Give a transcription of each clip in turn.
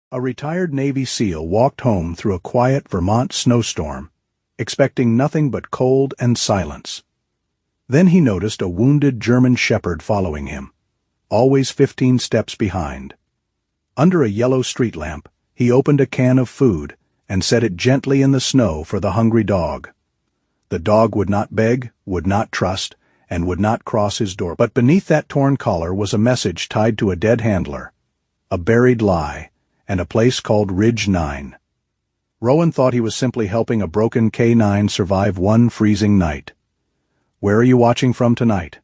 A retired Navy SEAL walked home through a quiet Vermont snowstorm, expecting nothing but cold and silence. Then he noticed a wounded German shepherd following him, always 15 steps behind. Under a yellow street lamp, he opened a can of food and set it gently in the snow for the hungry dog. The dog would not beg, would not trust, and would not cross his door. But beneath that torn collar was a message tied to a dead handler, a buried lie, and a place called Ridge 9. Rowan thought he was simply helping a broken K9 survive one freezing night. Where are you watching from tonight?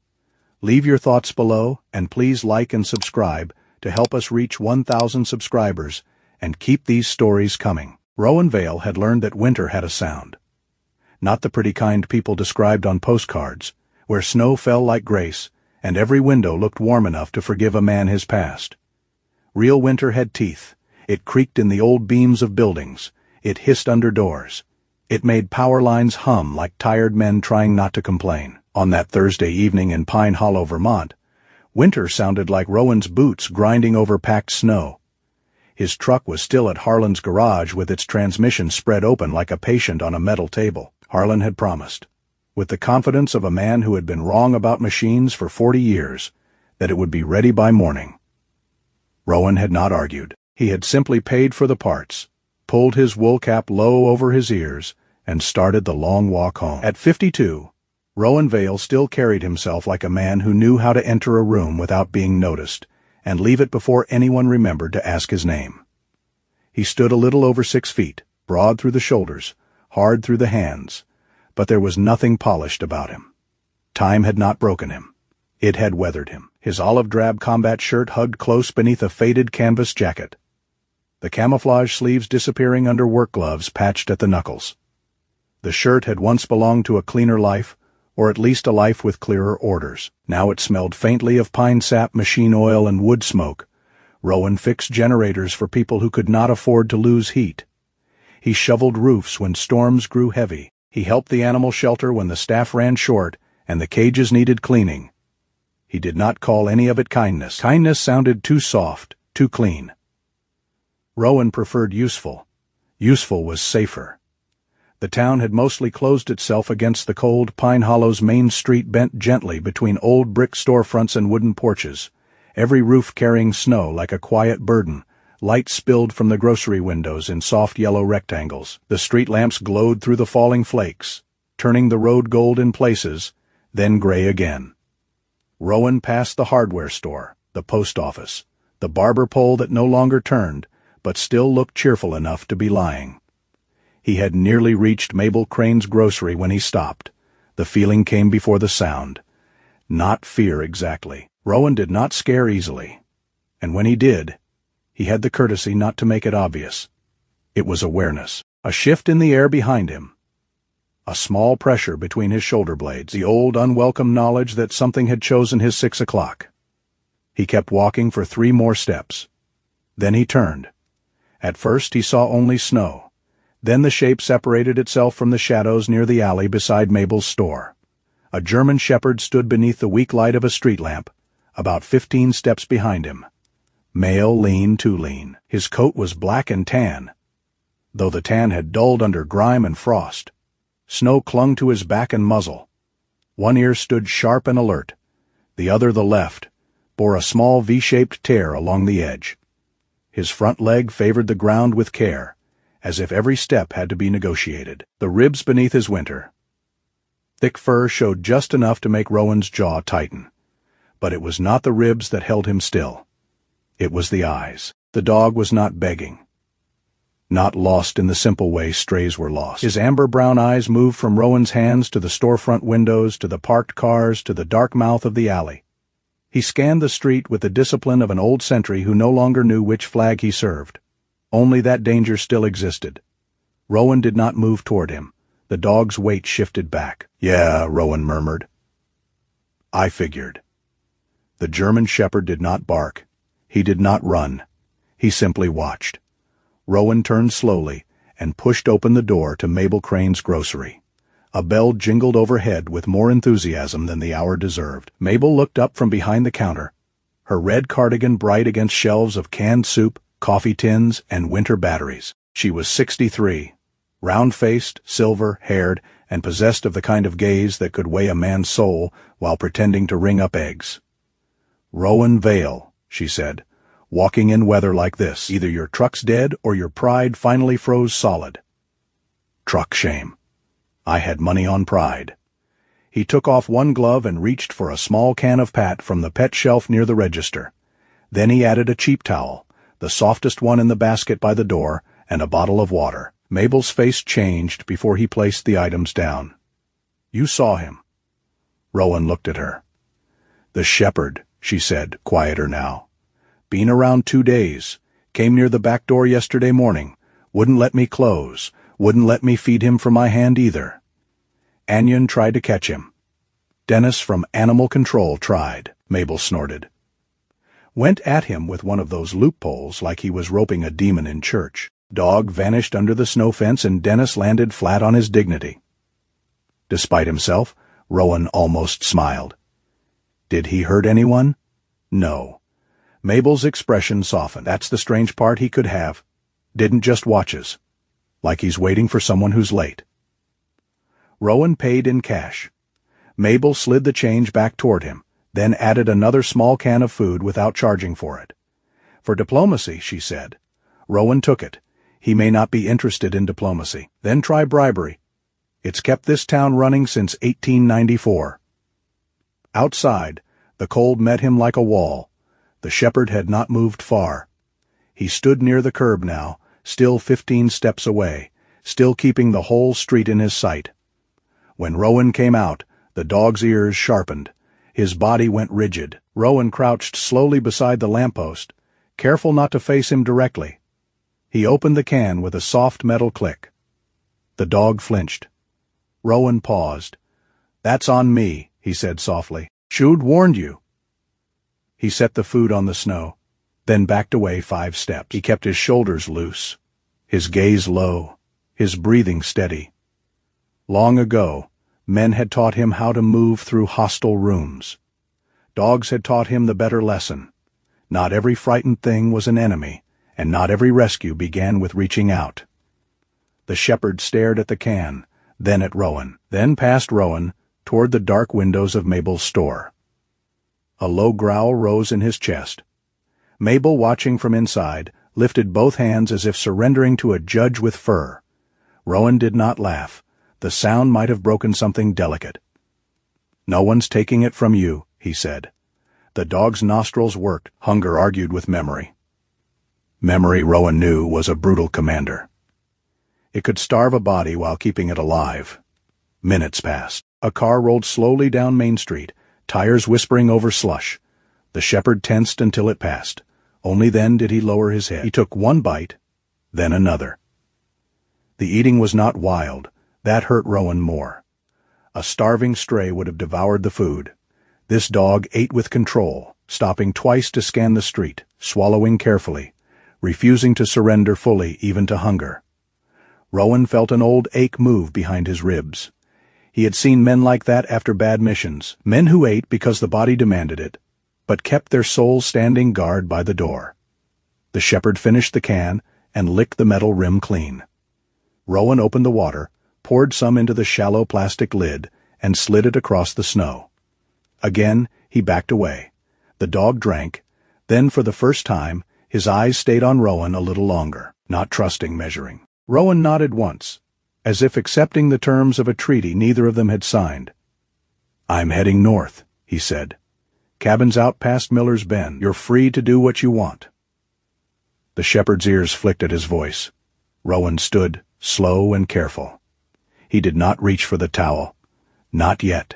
Leave your thoughts below, and please like and subscribe to help us reach 1,000 subscribers and keep these stories coming. Rowan Vale had learned that winter had a sound. Not the pretty kind people described on postcards, where snow fell like grace and every window looked warm enough to forgive a man his past. Real winter had teeth. It creaked in the old beams of buildings. It hissed under doors. It made power lines hum like tired men trying not to complain. On that Thursday evening in Pine Hollow, Vermont, winter sounded like Rowan's boots grinding over packed snow. His truck was still at Harlan's garage with its transmission spread open like a patient on a metal table. Harlan had promised, with the confidence of a man who had been wrong about machines for 40 years, that it would be ready by morning. Rowan had not argued. He had simply paid for the parts, pulled his wool cap low over his ears, and started the long walk home. At 52, Rowan Vale still carried himself like a man who knew how to enter a room without being noticed and leave it before anyone remembered to ask his name. He stood a little over 6 feet, broad through the shoulders, hard through the hands, but there was nothing polished about him. Time had not broken him. It had weathered him. His olive-drab combat shirt hugged close beneath a faded canvas jacket, the camouflage sleeves disappearing under work gloves patched at the knuckles. The shirt had once belonged to a cleaner life, or at least a life with clearer orders. Now it smelled faintly of pine sap, machine oil, and wood smoke. Rowan fixed generators for people who could not afford to lose heat. He shoveled roofs when storms grew heavy. He helped the animal shelter when the staff ran short and the cages needed cleaning. He did not call any of it kindness. Kindness sounded too soft, too clean. Rowan preferred useful. Useful was safer. The town had mostly closed itself against the cold. Pine Hollow's main street bent gently between old brick storefronts and wooden porches, every roof carrying snow like a quiet burden. Light spilled from the grocery windows in soft yellow rectangles. The street lamps glowed through the falling flakes, turning the road gold in places, then gray again. Rowan passed the hardware store, the post office, the barber pole that no longer turned, but still looked cheerful enough to be lying. He had nearly reached Mabel Crane's grocery when he stopped. The feeling came before the sound. Not fear exactly. Rowan did not scare easily. And when he did, he had the courtesy not to make it obvious. It was awareness. A shift in the air behind him. A small pressure between his shoulder blades. The old unwelcome knowledge that something had chosen his 6 o'clock. He kept walking for 3 more steps. Then he turned. At first he saw only snow. Then the shape separated itself from the shadows near the alley beside Mabel's store. A German shepherd stood beneath the weak light of a street lamp, about 15 steps behind him. Male, lean, too lean. His coat was black and tan, though the tan had dulled under grime and frost. Snow clung to his back and muzzle. One ear stood sharp and alert. The other, the left, bore a small V-shaped tear along the edge. His front leg favored the ground with care, as if every step had to be negotiated. The ribs beneath his winter. Thick fur showed just enough to make Rowan's jaw tighten. But it was not the ribs that held him still. It was the eyes. The dog was not begging. Not lost in the simple way strays were lost. His amber-brown eyes moved from Rowan's hands to the storefront windows, to the parked cars, to the dark mouth of the alley. He scanned the street with the discipline of an old sentry who no longer knew which flag he served. Only that danger still existed. Rowan did not move toward him. The dog's weight shifted back. "Yeah," Rowan murmured. "I figured." The German shepherd did not bark. He did not run. He simply watched. Rowan turned slowly and pushed open the door to Mabel Crane's grocery. A bell jingled overhead with more enthusiasm than the hour deserved. Mabel looked up from behind the counter, her red cardigan bright against shelves of canned soup, coffee tins, and winter batteries. She was 63, round-faced, silver-haired, and possessed of the kind of gaze that could weigh a man's soul while pretending to ring up eggs. "Rowan Vale," she said, "walking in weather like this. Either your truck's dead or your pride finally froze solid." Truck shame. I had money on pride. He took off one glove and reached for a small can of Pat from the pet shelf near the register. Then he added a cheap towel, the softest one in the basket by the door, and a bottle of water. Mabel's face changed before he placed the items down. "You saw him." Rowan looked at her. "The shepherd," she said, quieter now. "Been around 2 days. Came near the back door yesterday morning. Wouldn't let me close. Wouldn't let me feed him from my hand either. Anion tried to catch him. Dennis from Animal Control tried," Mabel snorted. "Went at him with one of those loopholes like he was roping a demon in church. Dog vanished under the snow fence and Dennis landed flat on his dignity." Despite himself, Rowan almost smiled. "Did he hurt anyone?" "No." Mabel's expression softened. "That's the strange part he could have. Didn't just watches. Like he's waiting for someone who's late." Rowan paid in cash. Mabel slid the change back toward him, then added another small can of food without charging for it. "For diplomacy," she said. Rowan took it. He may not be interested in diplomacy. Then try bribery. It's kept this town running since 1894. Outside, the cold met him like a wall. The shepherd had not moved far. He stood near the curb now, still 15 steps away, still keeping the whole street in his sight. When Rowan came out, the dog's ears sharpened. His body went rigid. Rowan crouched slowly beside the lamppost, careful not to face him directly. He opened the can with a soft metal click. The dog flinched. Rowan paused. "That's on me," he said softly. "Should warned you." He set the food on the snow, then backed away 5 steps. He kept his shoulders loose, his gaze low, his breathing steady. Long ago, men had taught him how to move through hostile rooms. Dogs had taught him the better lesson. Not every frightened thing was an enemy, and not every rescue began with reaching out. The shepherd stared at the can, then at Rowan, then past Rowan, toward the dark windows of Mabel's store. A low growl rose in his chest. Mabel, watching from inside, lifted both hands as if surrendering to a judge with fur. Rowan did not laugh. The sound might have broken something delicate. "No one's taking it from you," he said. The dog's nostrils worked. Hunger argued with memory. Memory, Rowan knew, was a brutal commander. It could starve a body while keeping it alive. Minutes passed. A car rolled slowly down Main Street, tires whispering over slush. The shepherd tensed until it passed. Only then did he lower his head. He took one bite, then another. The eating was not wild. That hurt Rowan more. A starving stray would have devoured the food. This dog ate with control, stopping twice to scan the street, swallowing carefully, refusing to surrender fully even to hunger. Rowan felt an old ache move behind his ribs. He had seen men like that after bad missions, men who ate because the body demanded it, but kept their souls standing guard by the door. The shepherd finished the can and licked the metal rim clean. Rowan opened the water, poured some into the shallow plastic lid, and slid it across the snow. Again, he backed away. The dog drank. Then, for the first time, his eyes stayed on Rowan a little longer, not trusting measuring. Rowan nodded once, as if accepting the terms of a treaty neither of them had signed. "I'm heading north," he said. "Cabin's out past Miller's Bend. You're free to do what you want." The shepherd's ears flicked at his voice. Rowan stood, slow and careful. He did not reach for the towel. Not yet.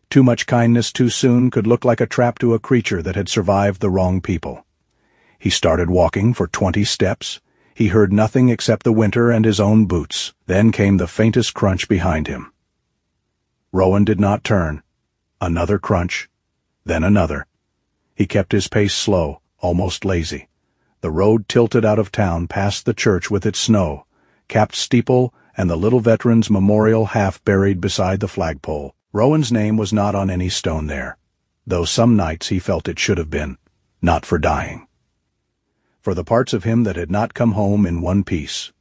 Too much kindness too soon could look like a trap to a creature that had survived the wrong people. He started walking for 20 steps. He heard nothing except the winter and his own boots. Then came the faintest crunch behind him. Rowan did not turn. Another crunch. Then another. He kept his pace slow, almost lazy. The road tilted out of town past the church with its snow, capped steeple and the little veteran's memorial half buried beside the flagpole. Rowan's name was not on any stone there, though some nights he felt it should have been, not for dying. for the parts of him that had not come home in one piece.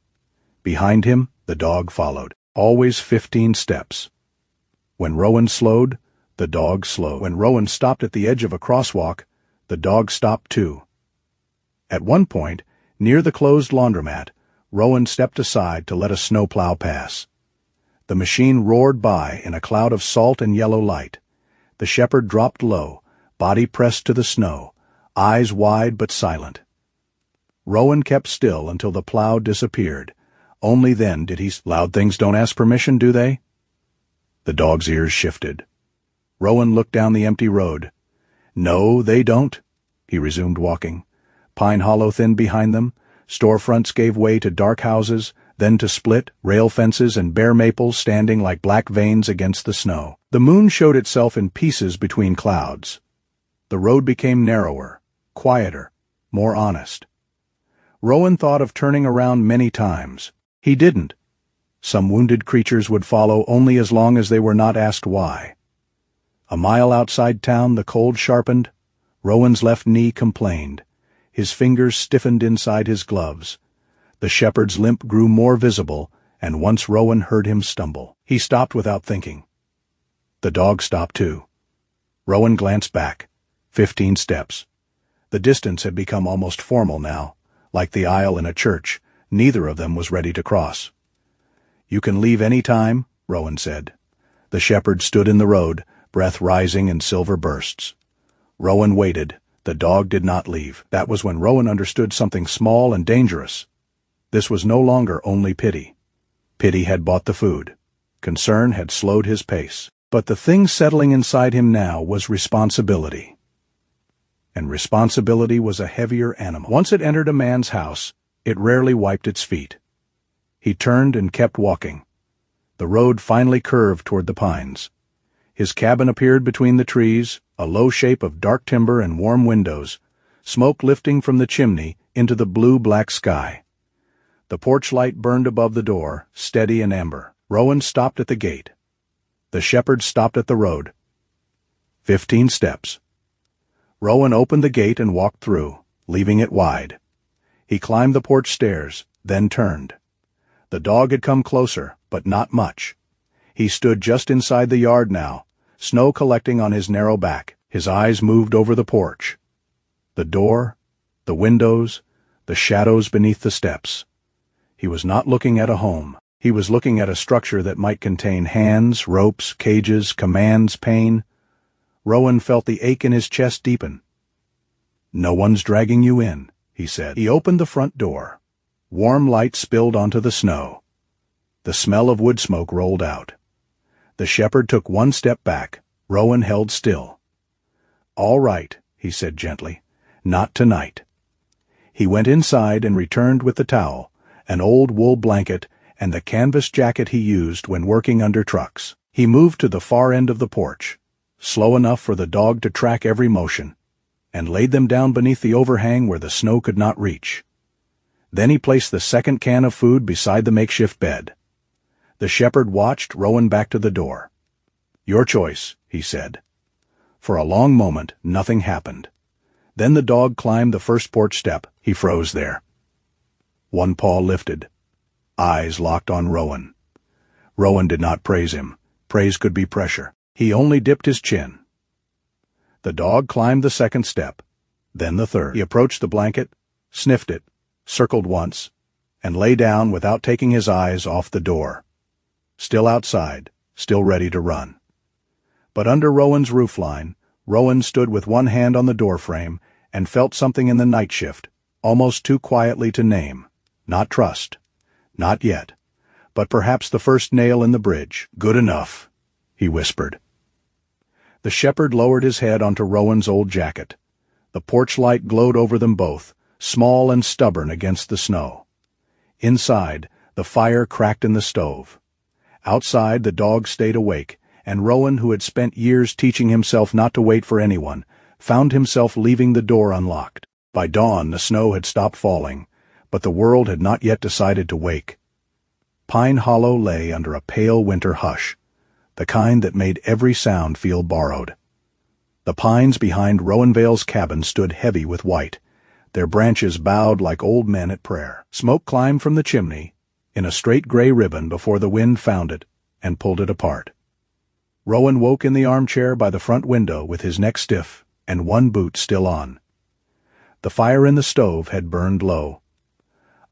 Behind him, the dog followed, always 15 steps. When Rowan slowed, the dog slowed. When Rowan stopped at the edge of a crosswalk, the dog stopped too. At one point, near the closed laundromat, Rowan stepped aside to let a snowplow pass. The machine roared by in a cloud of salt and yellow light. The shepherd dropped low, body pressed to the snow, eyes wide but silent. Rowan kept still until the plow disappeared. Only then did he... Loud things don't ask permission, do they? The dog's ears shifted. Rowan looked down the empty road. No, they don't. He resumed walking. Pine Hollow thinned behind them. Storefronts gave way to dark houses, then to split, rail fences and bare maples standing like black veins against the snow. The moon showed itself in pieces between clouds. The road became narrower, quieter, more honest. Rowan thought of turning around many times. He didn't. Some wounded creatures would follow only as long as they were not asked why. A mile outside town, the cold sharpened. Rowan's left knee complained. His fingers stiffened inside his gloves. The shepherd's limp grew more visible, and once Rowan heard him stumble. He stopped without thinking. The dog stopped too. Rowan glanced back. 15 steps. The distance had become almost formal now, like the aisle in a church. Neither of them was ready to cross. "You can leave any time," Rowan said. The shepherd stood in the road, breath rising in silver bursts. Rowan waited. The dog did not leave. That was when Rowan understood something small and dangerous. This was no longer only pity. Pity had bought the food. Concern had slowed his pace. But the thing settling inside him now was responsibility. And responsibility was a heavier animal. Once it entered a man's house, it rarely wiped its feet. He turned and kept walking. The road finally curved toward the pines. His cabin appeared between the trees, a low shape of dark timber and warm windows, smoke lifting from the chimney into the blue-black sky. The porch light burned above the door, steady and amber. Rowan stopped at the gate. The shepherd stopped at the road. 15 steps. Rowan opened the gate and walked through, leaving it wide. He climbed the porch stairs, then turned. The dog had come closer, but not much. He stood just inside the yard now, snow collecting on his narrow back. His eyes moved over the porch. The door, the windows, the shadows beneath the steps. He was not looking at a home. He was looking at a structure that might contain hands, ropes, cages, commands, pain. Rowan felt the ache in his chest deepen. "No one's dragging you in," he said. He opened the front door. Warm light spilled onto the snow. The smell of wood smoke rolled out. The shepherd took one step back. Rowan held still. "All right," he said gently. "Not tonight." He went inside and returned with the towel, an old wool blanket, and the canvas jacket he used when working under trucks. He moved to the far end of the porch, slow enough for the dog to track every motion, and laid them down beneath the overhang where the snow could not reach. Then he placed the second can of food beside the makeshift bed. The shepherd watched Rowan back to the door. "Your choice," he said. For a long moment, nothing happened. Then the dog climbed the first porch step. He froze there. One paw lifted. Eyes locked on Rowan. Rowan did not praise him. Praise could be pressure. He only dipped his chin. The dog climbed the second step, then the third. He approached the blanket, sniffed it, circled once, and lay down without taking his eyes off the door. Still outside, still ready to run. But under Rowan's roofline, Rowan stood with one hand on the doorframe and felt something in the night shift, almost too quietly to name. Not trust. Not yet. But perhaps the first nail in the bridge. "Good enough," he whispered. The shepherd lowered his head onto Rowan's old jacket. The porch light glowed over them both, small and stubborn against the snow. Inside, the fire cracked in the stove. Outside, the dog stayed awake, and Rowan, who had spent years teaching himself not to wait for anyone, found himself leaving the door unlocked. By dawn, the snow had stopped falling, but the world had not yet decided to wake. Pine Hollow lay under a pale winter hush, the kind that made every sound feel borrowed. The pines behind Rowan Vale's cabin stood heavy with white, their branches bowed like old men at prayer. Smoke climbed from the chimney, in a straight gray ribbon before the wind found it and pulled it apart. Rowan woke in the armchair by the front window with his neck stiff and one boot still on. The fire in the stove had burned low.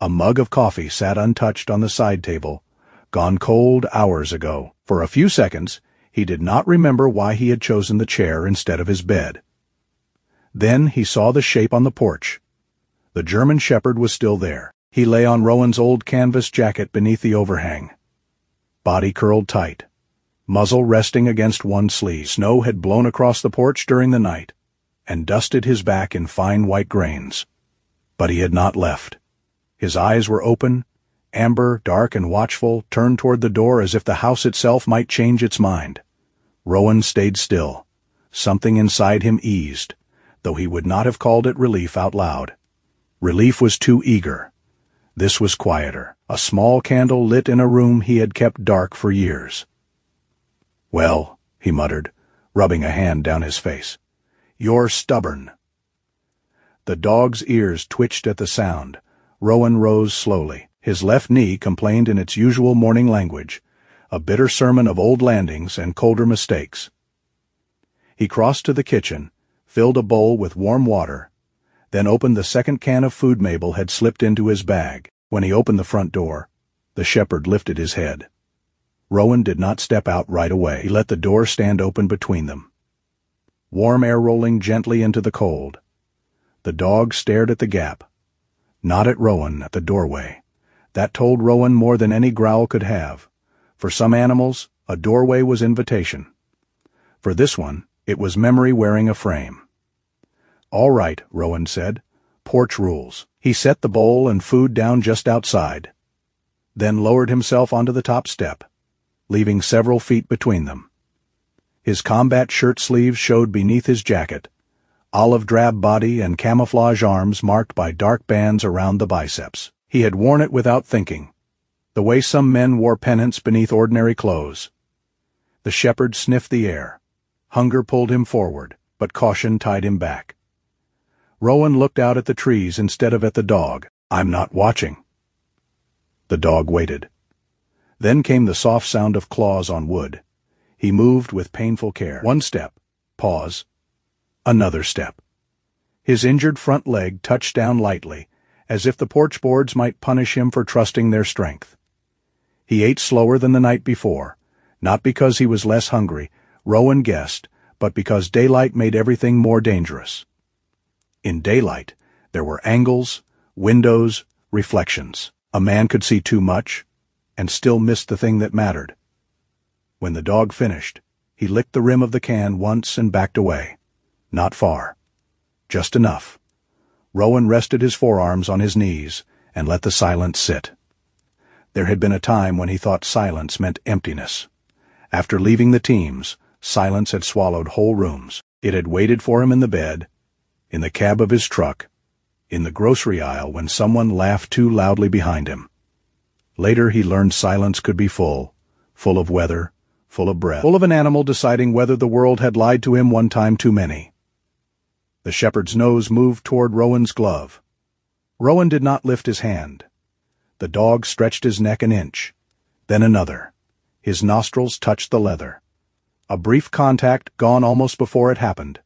A mug of coffee sat untouched on the side table, gone cold hours ago. For a few seconds, he did not remember why he had chosen the chair instead of his bed. Then he saw the shape on the porch. The German Shepherd was still there. He lay on Rowan's old canvas jacket beneath the overhang. Body curled tight, muzzle resting against one sleeve. Snow had blown across the porch during the night and dusted his back in fine white grains. But he had not left. His eyes were open, amber, dark and watchful, turned toward the door as if the house itself might change its mind. Rowan stayed still. Something inside him eased, though he would not have called it relief out loud. Relief was too eager. This was quieter, a small candle lit in a room he had kept dark for years. "Well," he muttered, rubbing a hand down his face, "you're stubborn." The dog's ears twitched at the sound. Rowan rose slowly. His left knee complained in its usual morning language, a bitter sermon of old landings and colder mistakes. He crossed to the kitchen, filled a bowl with warm water, then opened the second can of food Mabel had slipped into his bag. When he opened the front door, the shepherd lifted his head. Rowan did not step out right away. He let the door stand open between them. Warm air rolling gently into the cold. The dog stared at the gap, not at Rowan at the doorway. That told Rowan more than any growl could have. For some animals, a doorway was invitation. For this one, it was memory wearing a frame. "All right," Rowan said. "Porch rules." He set the bowl and food down just outside, then lowered himself onto the top step, leaving several feet between them. His combat shirt sleeves showed beneath his jacket, olive-drab body and camouflage arms marked by dark bands around the biceps. He had worn it without thinking, the way some men wore pennants beneath ordinary clothes. The shepherd sniffed the air. Hunger pulled him forward, but caution tied him back. Rowan looked out at the trees instead of at the dog. "I'm not watching." The dog waited. Then came the soft sound of claws on wood. He moved with painful care. One step, pause, another step. His injured front leg touched down lightly, as if the porch boards might punish him for trusting their strength. He ate slower than the night before, not because he was less hungry, Rowan guessed, but because daylight made everything more dangerous. In daylight, there were angles, windows, reflections. A man could see too much, and still missed the thing that mattered. When the dog finished, he licked the rim of the can once and backed away. Not far. Just enough. Rowan rested his forearms on his knees and let the silence sit. There had been a time when he thought silence meant emptiness. After leaving the teams, silence had swallowed whole rooms. It had waited for him in the bed, in the cab of his truck, in the grocery aisle when someone laughed too loudly behind him. Later he learned silence could be full of weather, full of breath, full of an animal deciding whether the world had lied to him one time too many. The shepherd's nose moved toward Rowan's glove. Rowan did not lift his hand. The dog stretched his neck an inch, then another. His nostrils touched the leather. A brief contact gone almost before it happened.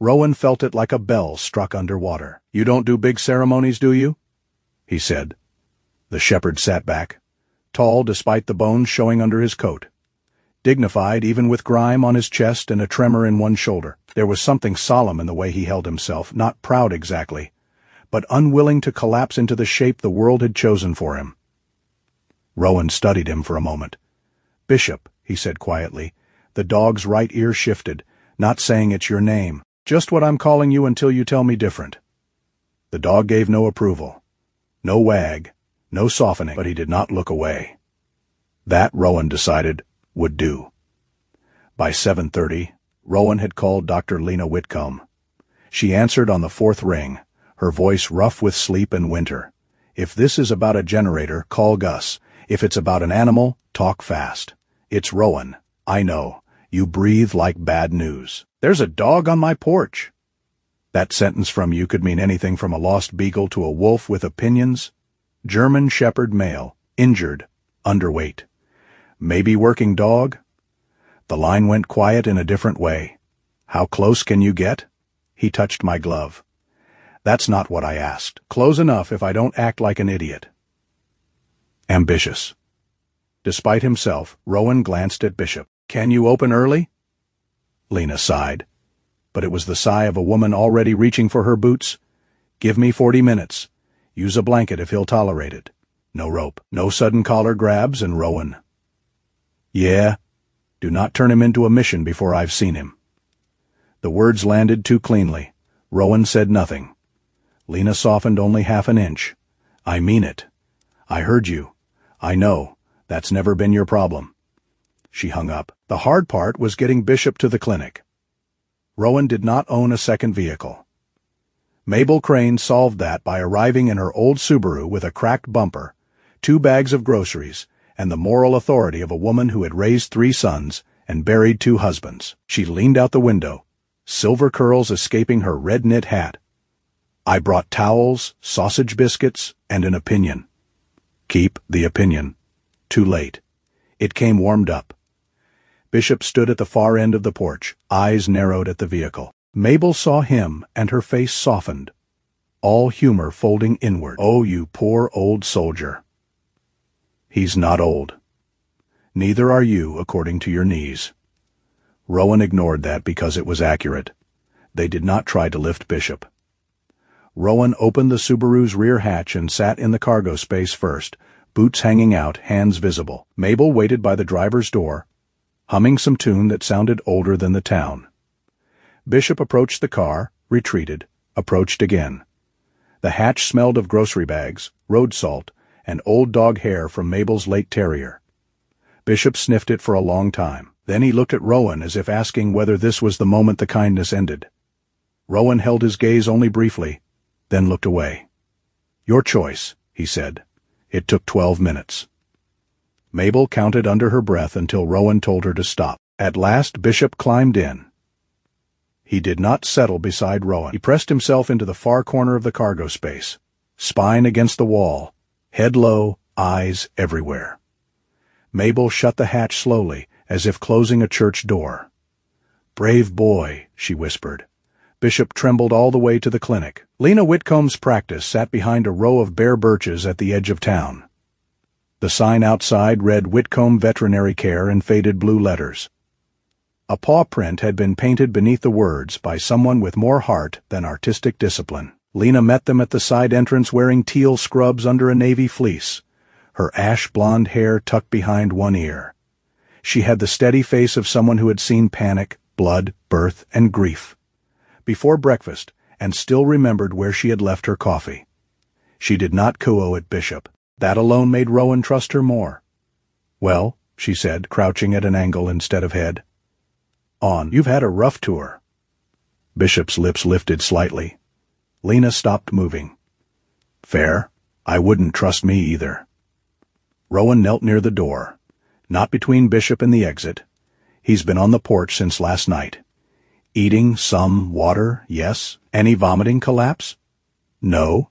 Rowan felt it like a bell struck underwater. "You don't do big ceremonies, do you?" he said. The shepherd sat back, tall despite the bones showing under his coat, dignified even with grime on his chest and a tremor in one shoulder. There was something solemn in the way he held himself, not proud exactly, but unwilling to collapse into the shape the world had chosen for him. Rowan studied him for a moment. "Bishop," he said quietly. The dog's right ear shifted, "not saying it's your name. Just what I'm calling you until you tell me different." The dog gave no approval. No wag, no softening, but he did not look away. That, Rowan decided, would do. By 7:30, Rowan had called Dr. Lena Whitcomb. She answered on the fourth ring, her voice rough with sleep and winter. "If this is about a generator, call Gus. If it's about an animal, talk fast. It's Rowan. I know. You breathe like bad news." "There's a dog on my porch." That sentence from you could mean anything from a lost beagle to a wolf with opinions. German Shepherd male, injured, underweight. Maybe working dog? The line went quiet in a different way. How close can you get? He touched my glove. That's not what I asked. Close enough if I don't act like an idiot. Ambitious. Despite himself, Rowan glanced at Bishop. Can you open early? Lena sighed. But it was the sigh of a woman already reaching for her boots. Give me 40 minutes. Use a blanket if he'll tolerate it. No rope. No sudden collar grabs, and Rowan. Yeah. Do not turn him into a mission before I've seen him. The words landed too cleanly. Rowan said nothing. Lena softened only half an inch. I mean it. I heard you. I know. That's never been your problem. She hung up. The hard part was getting Bishop to the clinic. Rowan did not own a second vehicle. Mabel Crane solved that by arriving in her old Subaru with a cracked bumper, 2 bags of groceries, and the moral authority of a woman who had raised 3 sons and buried 2 husbands. She leaned out the window, silver curls escaping her red knit hat. I brought towels, sausage biscuits, and an opinion. Keep the opinion. Too late. It came warmed up. Bishop stood at the far end of the porch, eyes narrowed at the vehicle. Mabel saw him, and her face softened, all humor folding inward. Oh, you poor old soldier. He's not old. Neither are you, according to your knees. Rowan ignored that because it was accurate. They did not try to lift Bishop. Rowan opened the Subaru's rear hatch and sat in the cargo space first, boots hanging out, hands visible. Mabel waited by the driver's door, humming some tune that sounded older than the town. Bishop approached the car, retreated, approached again. The hatch smelled of grocery bags, road salt, and old dog hair from Mabel's late terrier. Bishop sniffed it for a long time. Then he looked at Rowan as if asking whether this was the moment the kindness ended. Rowan held his gaze only briefly, then looked away. Your choice, he said. It took 12 minutes. Mabel counted under her breath until Rowan told her to stop. At last Bishop climbed in. He did not settle beside Rowan. He pressed himself into the far corner of the cargo space, spine against the wall, head low, eyes everywhere. Mabel shut the hatch slowly, as if closing a church door. Brave boy, she whispered. Bishop trembled all the way to the clinic. Lena Whitcomb's practice sat behind a row of bare birches at the edge of town. The sign outside read Whitcomb Veterinary Care in faded blue letters. A paw print had been painted beneath the words by someone with more heart than artistic discipline. Lena met them at the side entrance wearing teal scrubs under a navy fleece, her ash-blonde hair tucked behind one ear. She had the steady face of someone who had seen panic, blood, birth, and grief before breakfast, and still remembered where she had left her coffee. She did not coo at Bishop. That alone made Rowan trust her more. Well, she said, crouching at an angle instead of head. On, you've had a rough tour. Bishop's lips lifted slightly. Lena stopped moving. Fair. I wouldn't trust me either. Rowan knelt near the door, not between Bishop and the exit. He's been on the porch since last night. Eating some water, yes. Any vomiting collapse? No.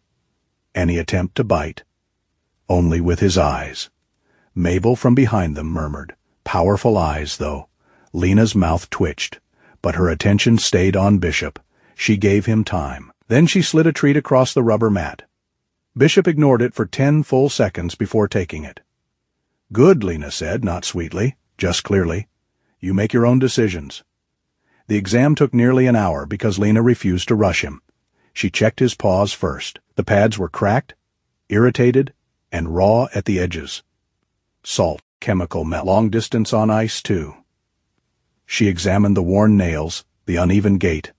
Any attempt to bite? Only with his eyes. Mabel from behind them murmured. Powerful eyes, though. Lena's mouth twitched, but her attention stayed on Bishop. She gave him time. Then she slid a treat across the rubber mat. Bishop ignored it for 10 full seconds before taking it. Good, Lena said, not sweetly, just clearly. You make your own decisions. The exam took nearly an hour because Lena refused to rush him. She checked his paws first. The pads were cracked, irritated, and raw at the edges. Salt, chemical melt, long distance on ice, too. She examined the worn nails, the uneven gait,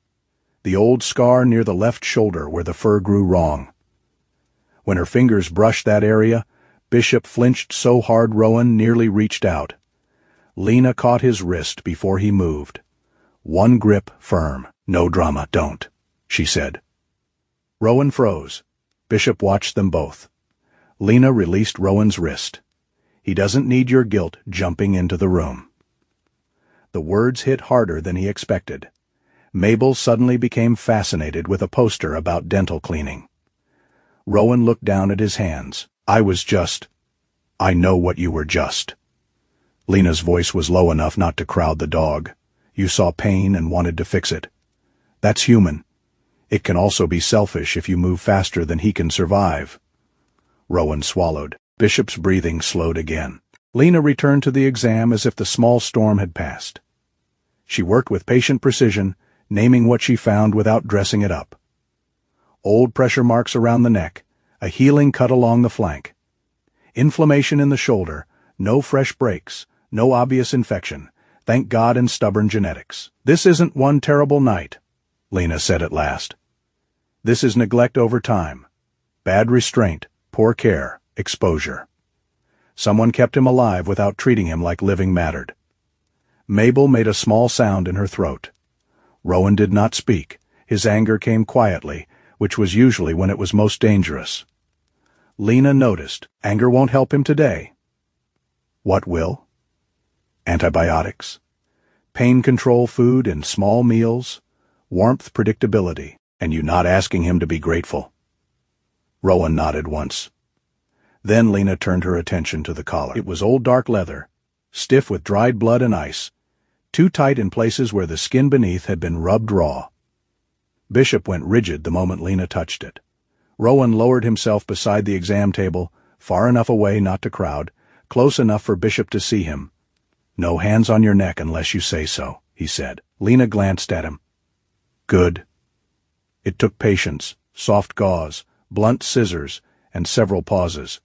the old scar near the left shoulder where the fur grew wrong. When her fingers brushed that area, Bishop flinched so hard Rowan nearly reached out. Lena caught his wrist before he moved. One grip firm. No drama, don't, she said. Rowan froze. Bishop watched them both. Lena released Rowan's wrist. He doesn't need your guilt jumping into the room. The words hit harder than he expected. Mabel suddenly became fascinated with a poster about dental cleaning. Rowan looked down at his hands. I know what you were just. Lena's voice was low enough not to crowd the dog. You saw pain and wanted to fix it. That's human. It can also be selfish if you move faster than he can survive. Rowan swallowed. Bishop's breathing slowed again. Lena returned to the exam as if the small storm had passed. She worked with patient precision, naming what she found without dressing it up. Old pressure marks around the neck, a healing cut along the flank. Inflammation in the shoulder, no fresh breaks, no obvious infection, thank God in stubborn genetics. This isn't one terrible night, Lena said at last. This is neglect over time. Bad restraint, poor care, exposure. Someone kept him alive without treating him like living mattered. Mabel made a small sound in her throat. Rowan did not speak. His anger came quietly, which was usually when it was most dangerous. Lena noticed. Anger won't help him today. What will? Antibiotics. Pain control food in small meals. Warmth, predictability. And you not asking him to be grateful. Rowan nodded once. Then Lena turned her attention to the collar. It was old dark leather, stiff with dried blood and ice, too tight in places where the skin beneath had been rubbed raw. Bishop went rigid the moment Lena touched it. Rowan lowered himself beside the exam table, far enough away not to crowd, close enough for Bishop to see him. No hands on your neck unless you say so, he said. Lena glanced at him. Good. It took patience, soft gauze, blunt scissors, and several pauses.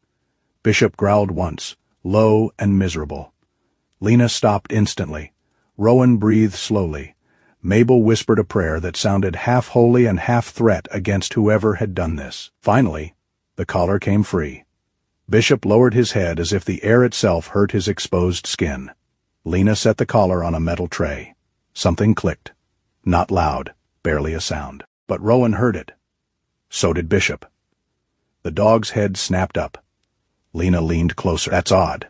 Bishop growled once, low and miserable. Lena stopped instantly. Rowan breathed slowly. Mabel whispered a prayer that sounded half holy and half threat against whoever had done this. Finally, the collar came free. Bishop lowered his head as if the air itself hurt his exposed skin. Lena set the collar on a metal tray. Something clicked. Not loud, barely a sound. But Rowan heard it. So did Bishop. The dog's head snapped up. Lena leaned closer. That's odd.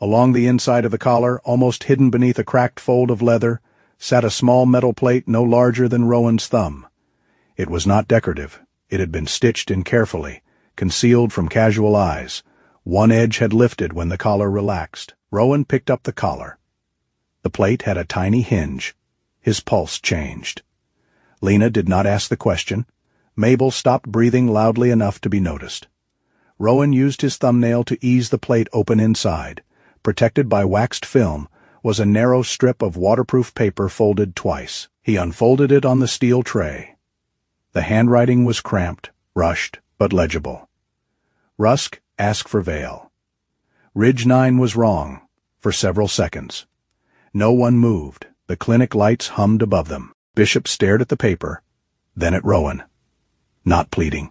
Along the inside of the collar, almost hidden beneath a cracked fold of leather, sat a small metal plate no larger than Rowan's thumb. It was not decorative. It had been stitched in carefully, concealed from casual eyes. One edge had lifted when the collar relaxed. Rowan picked up the collar. The plate had a tiny hinge. His pulse changed. Lena did not ask the question. Mabel stopped breathing loudly enough to be noticed. Rowan used his thumbnail to ease the plate open inside. Protected by waxed film was a narrow strip of waterproof paper folded twice. He unfolded it on the steel tray. The handwriting was cramped, rushed, but legible. Rusk, ask for Vale. Ridge 9 was wrong, for several seconds. No one moved. The clinic lights hummed above them. Bishop stared at the paper, then at Rowan. Not pleading.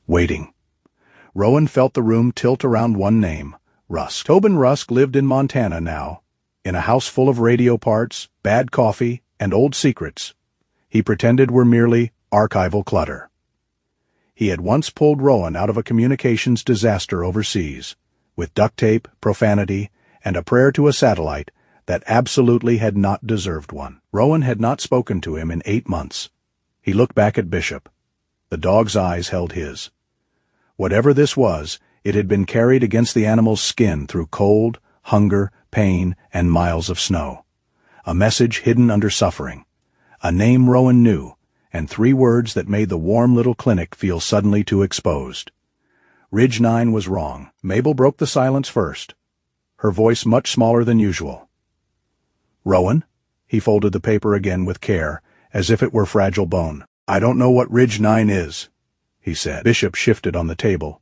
Waiting. Rowan felt the room tilt around one name, Rusk. Tobin Rusk lived in Montana now, in a house full of radio parts, bad coffee, and old secrets he pretended were merely archival clutter. He had once pulled Rowan out of a communications disaster overseas, with duct tape, profanity, and a prayer to a satellite that absolutely had not deserved one. Rowan had not spoken to him in 8 months. He looked back at Bishop. The dog's eyes held his. Whatever this was, it had been carried against the animal's skin through cold, hunger, pain, and miles of snow. A message hidden under suffering. A name Rowan knew, and 3 words that made the warm little clinic feel suddenly too exposed. Ridge 9 was wrong. Mabel broke the silence first, her voice much smaller than usual. Rowan? He folded the paper again with care, as if it were fragile bone. I don't know what Ridge 9 is, he said. Bishop shifted on the table,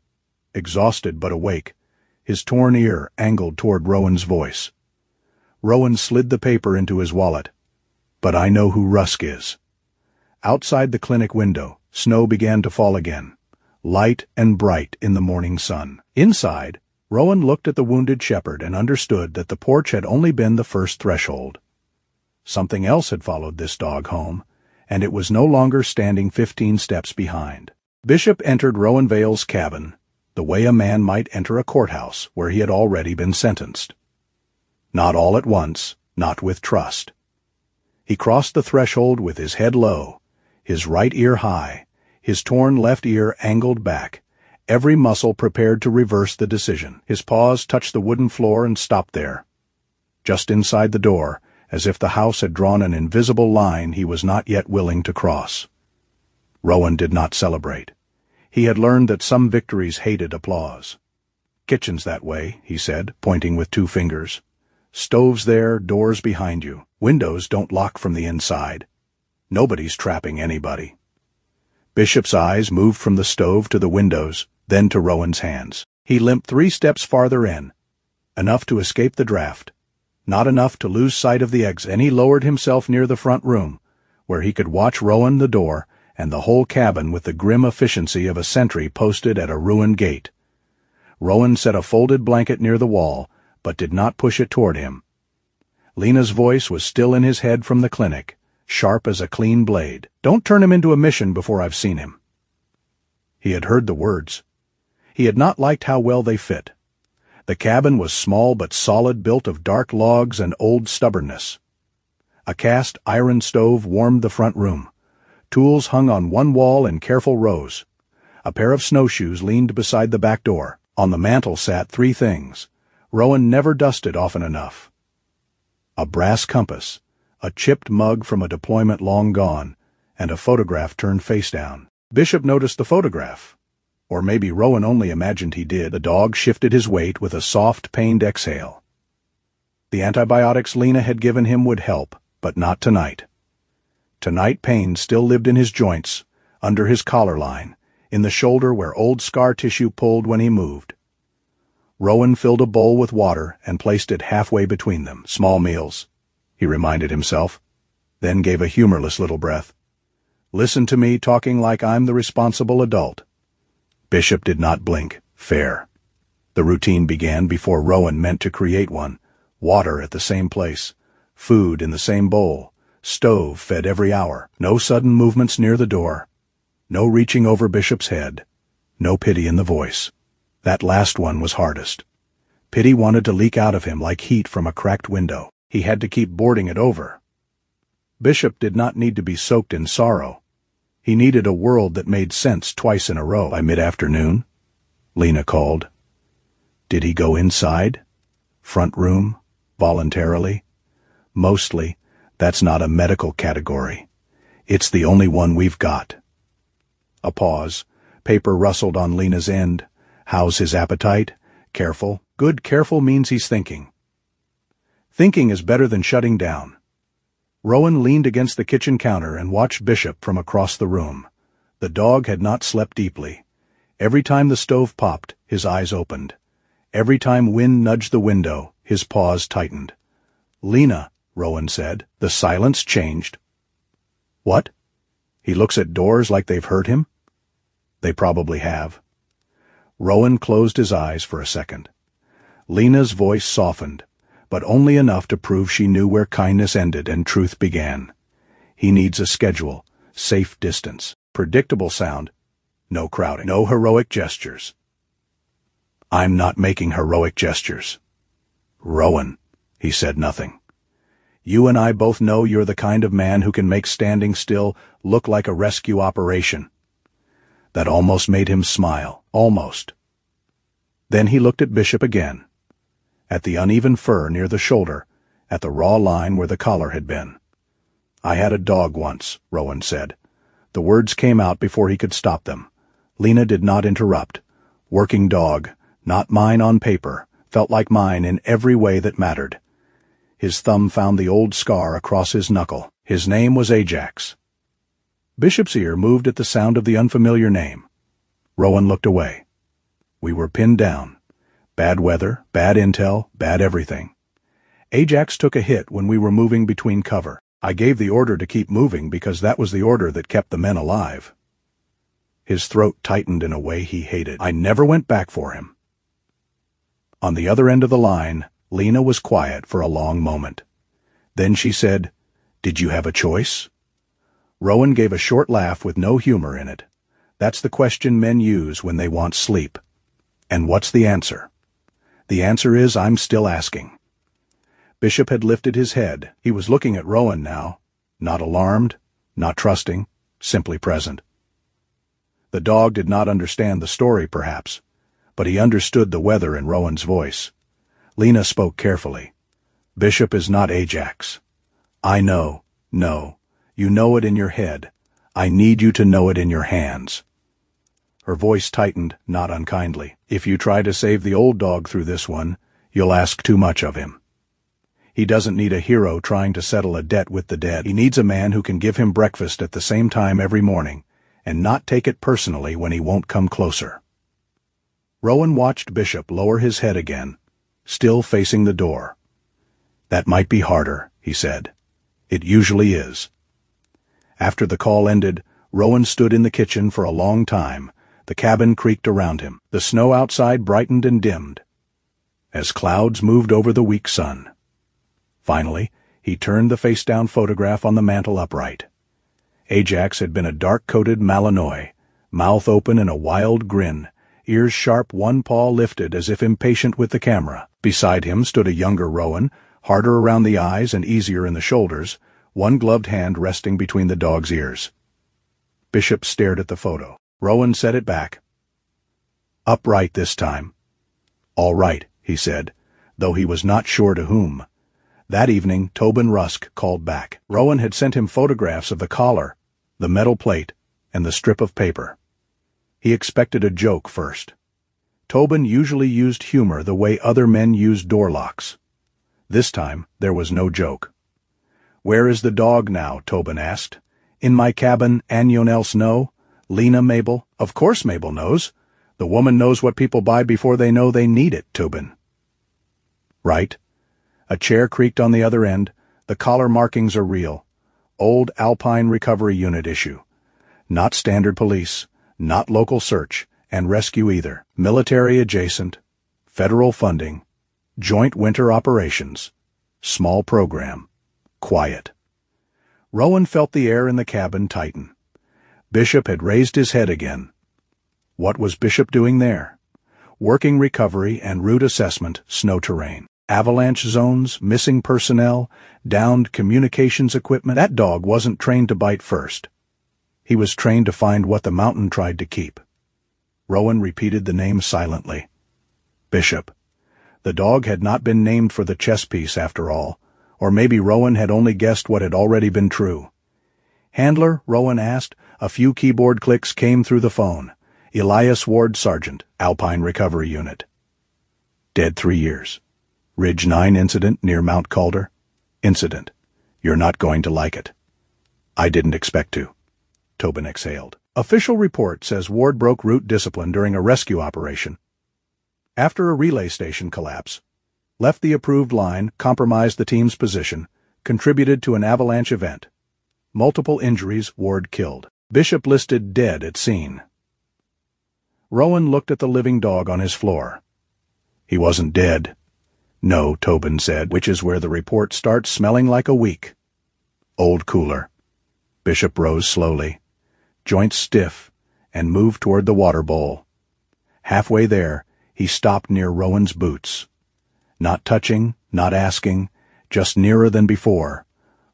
exhausted but awake, his torn ear angled toward Rowan's voice. Rowan slid the paper into his wallet. But I know who Rusk is. Outside the clinic window, snow began to fall again, light and bright in the morning sun. Inside, Rowan looked at the wounded shepherd and understood that the porch had only been the first threshold. Something else had followed this dog home, and it was no longer standing 15 steps behind. Bishop entered Rowan Vale's cabin, the way a man might enter a courthouse where he had already been sentenced. Not all at once, not with trust. He crossed the threshold with his head low, his right ear high, his torn left ear angled back, every muscle prepared to reverse the decision. His paws touched the wooden floor and stopped there. Just inside the door, as if the house had drawn an invisible line he was not yet willing to cross. Rowan did not celebrate. He had learned that some victories hated applause. "Kitchen's that way," he said, pointing with 2 fingers. "Stoves there, doors behind you. Windows don't lock from the inside. Nobody's trapping anybody." Bishop's eyes moved from the stove to the windows, then to Rowan's hands. He limped 3 steps farther in, enough to escape the draft, not enough to lose sight of the exit. Then he lowered himself near the front room, where he could watch Rowan, the door, and the whole cabin with the grim efficiency of a sentry posted at a ruined gate. Rowan set a folded blanket near the wall, but did not push it toward him. Lena's voice was still in his head from the clinic, sharp as a clean blade. "Don't turn him into a mission before I've seen him." He had heard the words. He had not liked how well they fit. The cabin was small but solid, built of dark logs and old stubbornness. A cast iron stove warmed the front room. Tools hung on one wall in careful rows. A pair of snowshoes leaned beside the back door. On the mantel sat 3 things Rowan never dusted often enough: a brass compass, a chipped mug from a deployment long gone, and a photograph turned face down. Bishop noticed the photograph. Or maybe Rowan only imagined he did. The dog shifted his weight with a soft, pained exhale. The antibiotics Lena had given him would help, but not tonight. Tonight pain still lived in his joints, under his collar line, in the shoulder where old scar tissue pulled when he moved. Rowan filled a bowl with water and placed it halfway between them. "Small meals," he reminded himself, then gave a humorless little breath. "Listen to me talking like I'm the responsible adult." Bishop did not blink. Fair. The routine began before Rowan meant to create one. Water at the same place, food in the same bowl, stove fed every hour, no sudden movements near the door, no reaching over Bishop's head, no pity in the voice. That last one was hardest. Pity wanted to leak out of him like heat from a cracked window. He had to keep boarding it over. Bishop did not need to be soaked in sorrow. He needed a world that made sense twice in a row. By mid-afternoon, Lena called. Did he go inside? Front room? Voluntarily? Mostly, that's not a medical category. It's the only one we've got. A pause. Paper rustled on Lena's end. How's his appetite? Careful. Good. Careful means he's thinking. Thinking is better than shutting down. Rowan leaned against the kitchen counter and watched Bishop from across the room. The dog had not slept deeply. Every time the stove popped, his eyes opened. Every time wind nudged the window, his paws tightened. "Lena," Rowan said. The silence changed. "What?" He looks at doors like they've hurt him? They probably have. Rowan closed his eyes for a second. Lena's voice softened, but only enough to prove she knew where kindness ended and truth began. He needs a schedule, safe distance, predictable sound, no crowding, no heroic gestures. I'm not making heroic gestures. Rowan, he said nothing. You and I both know you're the kind of man who can make standing still look like a rescue operation. That almost made him smile, almost. Then he looked at Bishop again. At the uneven fur near the shoulder, at the raw line where the collar had been. I had a dog once, Rowan said. The words came out before he could stop them. Lena did not interrupt. Working dog, not mine on paper, felt like mine in every way that mattered. His thumb found the old scar across his knuckle. His name was Ajax. Bishop's ear moved at the sound of the unfamiliar name. Rowan looked away. We were pinned down. Bad weather, bad intel, bad everything. Ajax took a hit when we were moving between cover. I gave the order to keep moving because that was the order that kept the men alive. His throat tightened in a way he hated. I never went back for him. On the other end of the line, Lena was quiet for a long moment. Then she said, Did you have a choice? Rowan gave a short laugh with no humor in it. That's the question men use when they want sleep. And what's the answer? The answer is I'm still asking. Bishop had lifted his head. He was looking at Rowan now, Not alarmed, not trusting, simply present. The dog did not understand the story, perhaps, but he understood the weather in Rowan's voice. Lena spoke carefully. Bishop is not Ajax. I know, no. You know it in your head. I need you to know it in your hands. Her voice tightened, not unkindly. If you try to save the old dog through this one, you'll ask too much of him. He doesn't need a hero trying to settle a debt with the dead. He needs a man who can give him breakfast at the same time every morning, and not take it personally when he won't come closer. Rowan watched Bishop lower his head again, still facing the door. That might be harder, he said. It usually is. After the call ended, Rowan stood in the kitchen for a long time. The cabin creaked around him. The snow outside brightened and dimmed as clouds moved over the weak sun. Finally, he turned the face-down photograph on the mantel upright. Ajax had been a dark-coated Malinois, mouth open in a wild grin, ears sharp, one paw lifted as if impatient with the camera. Beside him stood a younger Rowan, harder around the eyes and easier in the shoulders, one gloved hand resting between the dog's ears. Bishop stared at the photo. Rowan set it back. Upright this time. All right, he said, though he was not sure to whom. That evening, Tobin Rusk called back. Rowan had sent him photographs of the collar, the metal plate, and the strip of paper. He expected a joke first. Tobin usually used humor the way other men used door locks. This time, there was no joke. Where is the dog now? Tobin asked. In my cabin, anyone else know? Lena, Mabel? Of course Mabel knows. The woman knows what people buy before they know they need it, Tobin. Right. A chair creaked on the other end. The collar markings are real. Old Alpine Recovery Unit issue. Not standard police, not local search and rescue either. Military adjacent, federal funding, joint winter operations, small program, quiet. Rowan felt the air in the cabin tighten. Bishop had raised his head again. What was Bishop doing there? Working recovery and route assessment, snow terrain. Avalanche zones, missing personnel, downed communications equipment. That dog wasn't trained to bite first. He was trained to find what the mountain tried to keep. Rowan repeated the name silently. Bishop. The dog had not been named for the chess piece after all, or maybe Rowan had only guessed what had already been true. Handler, Rowan asked. A few keyboard clicks came through the phone. Elias Ward Sargent, Alpine Recovery Unit. Dead 3 years. Ridge 9 incident near Mount Calder. Incident. You're not going to like it. I didn't expect to. Tobin exhaled. Official report says Ward broke route discipline during a rescue operation. After a relay station collapse, left the approved line, compromised the team's position, contributed to an avalanche event. Multiple injuries, Ward killed. Bishop listed dead at scene. Rowan looked at the living dog on his floor. He wasn't dead. No, Tobin said, which is where the report starts smelling like a week. Old cooler. Bishop rose slowly, joints stiff, and moved toward the water bowl. Halfway there, he stopped near Rowan's boots. Not touching, not asking, just nearer than before.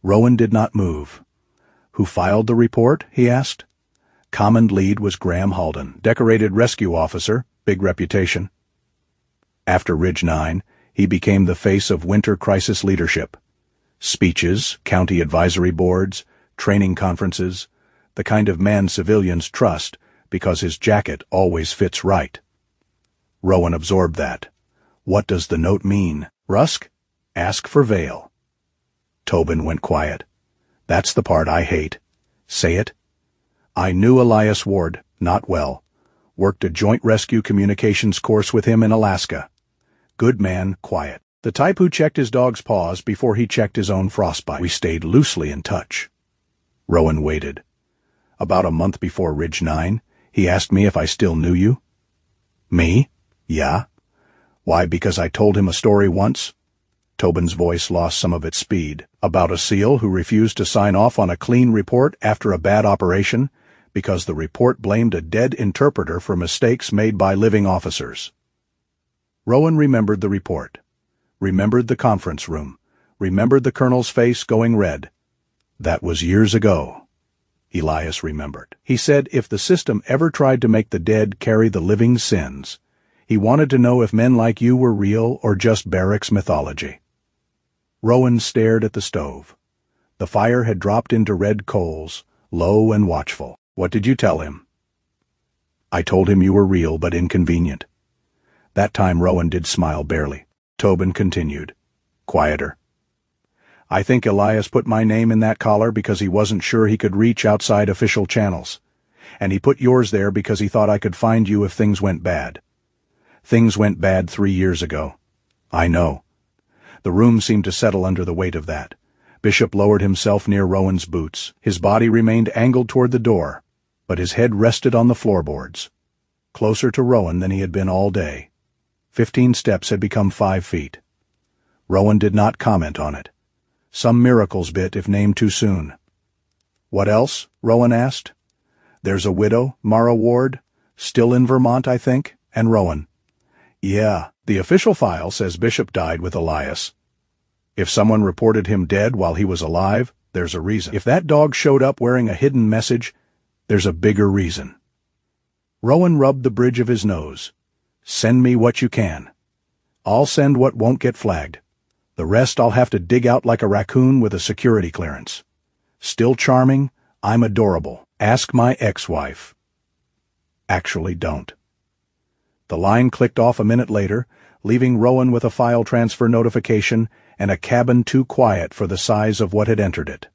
Rowan did not move. Who filed the report? He asked. Command lead was Graham Halden, decorated rescue officer, big reputation. After Ridge 9, he became the face of winter crisis leadership. Speeches, county advisory boards, training conferences, the kind of man civilians trust because his jacket always fits right. Rowan absorbed that. What does the note mean? Rusk? Ask for Vale. Tobin went quiet. That's the part I hate. Say it. I knew Elias Ward, not well. Worked a joint rescue communications course with him in Alaska. Good man, quiet. The type who checked his dog's paws before he checked his own frostbite. We stayed loosely in touch. Rowan waited. About a month before Ridge 9, he asked me if I still knew you. Me? Yeah. Why, because I told him a story once? Tobin's voice lost some of its speed. About a SEAL who refused to sign off on a clean report after a bad operation because the report blamed a dead interpreter for mistakes made by living officers. Rowan remembered the report, remembered the conference room, remembered the colonel's face going red. That was years ago, Elias remembered. He said if the system ever tried to make the dead carry the living's sins, he wanted to know if men like you were real or just barracks mythology. Rowan stared at the stove. The fire had dropped into red coals, low and watchful. What did you tell him? I told him you were real but inconvenient. That time Rowan did smile barely. Tobin continued, quieter. I think Elias put my name in that collar because he wasn't sure he could reach outside official channels. And he put yours there because he thought I could find you if things went bad. Things went bad 3 years ago. I know. The room seemed to settle under the weight of that. Bishop lowered himself near Rowan's boots. His body remained angled toward the door, but his head rested on the floorboards. Closer to Rowan than he had been all day. 15 steps had become 5 feet. Rowan did not comment on it. Some miracles bit if named too soon. What else? Rowan asked. There's a widow, Mara Ward, still in Vermont, I think, and Rowan. Yeah, the official file says Bishop died with Elias. If someone reported him dead while he was alive, there's a reason. If that dog showed up wearing a hidden message, there's a bigger reason. Rowan rubbed the bridge of his nose. Send me what you can. I'll send what won't get flagged. The rest I'll have to dig out like a raccoon with a security clearance. Still charming, I'm adorable. Ask my ex-wife. Actually, don't. The line clicked off a minute later, leaving Rowan with a file transfer notification and a cabin too quiet for the size of what had entered it.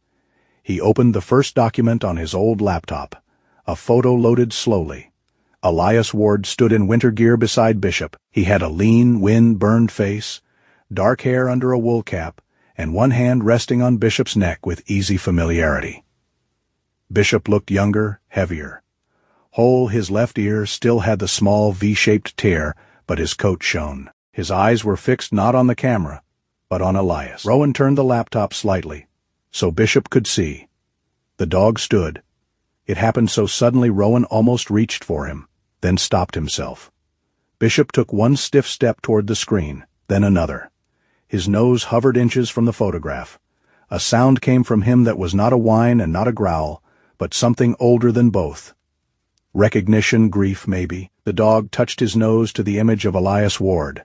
He opened the first document on his old laptop. A photo loaded slowly. Elias Ward stood in winter gear beside Bishop. He had a lean, wind-burned face, dark hair under a wool cap, and one hand resting on Bishop's neck with easy familiarity. Bishop looked younger, heavier. Whole his left ear still had the small V-shaped tear, but his coat shone. His eyes were fixed not on the camera, but on Elias. Rowan turned the laptop slightly, so Bishop could see. The dog stood. It happened so suddenly Rowan almost reached for him, then stopped himself. Bishop took one stiff step toward the screen, then another. His nose hovered inches from the photograph. A sound came from him that was not a whine and not a growl, but something older than both. Recognition, grief, maybe. The dog touched his nose to the image of Elias Ward.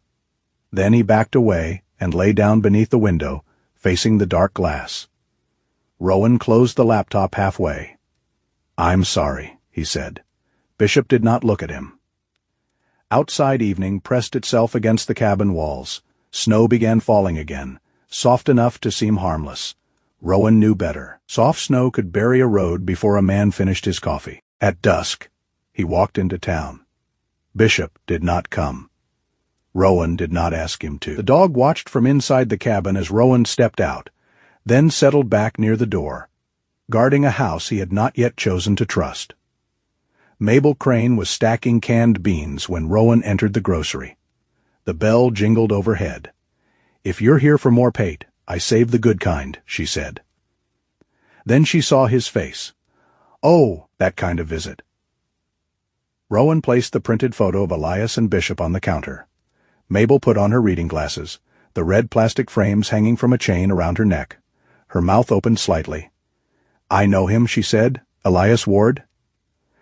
Then he backed away and lay down beneath the window, facing the dark glass. Rowan closed the laptop halfway. I'm sorry, he said. Bishop did not look at him. Outside evening pressed itself against the cabin walls. Snow began falling again, soft enough to seem harmless. Rowan knew better. Soft snow could bury a road before a man finished his coffee. At dusk, he walked into town. Bishop did not come. Rowan did not ask him to. The dog watched from inside the cabin as Rowan stepped out, then settled back near the door, guarding a house he had not yet chosen to trust. Mabel Crane was stacking canned beans when Rowan entered the grocery. The bell jingled overhead. If you're here for more pate, I save the good kind, she said. Then she saw his face. Oh, that kind of visit. Rowan placed the printed photo of Elias and Bishop on the counter. Mabel put on her reading glasses, the red plastic frames hanging from a chain around her neck. Her mouth opened slightly. I know him, she said. Elias Ward?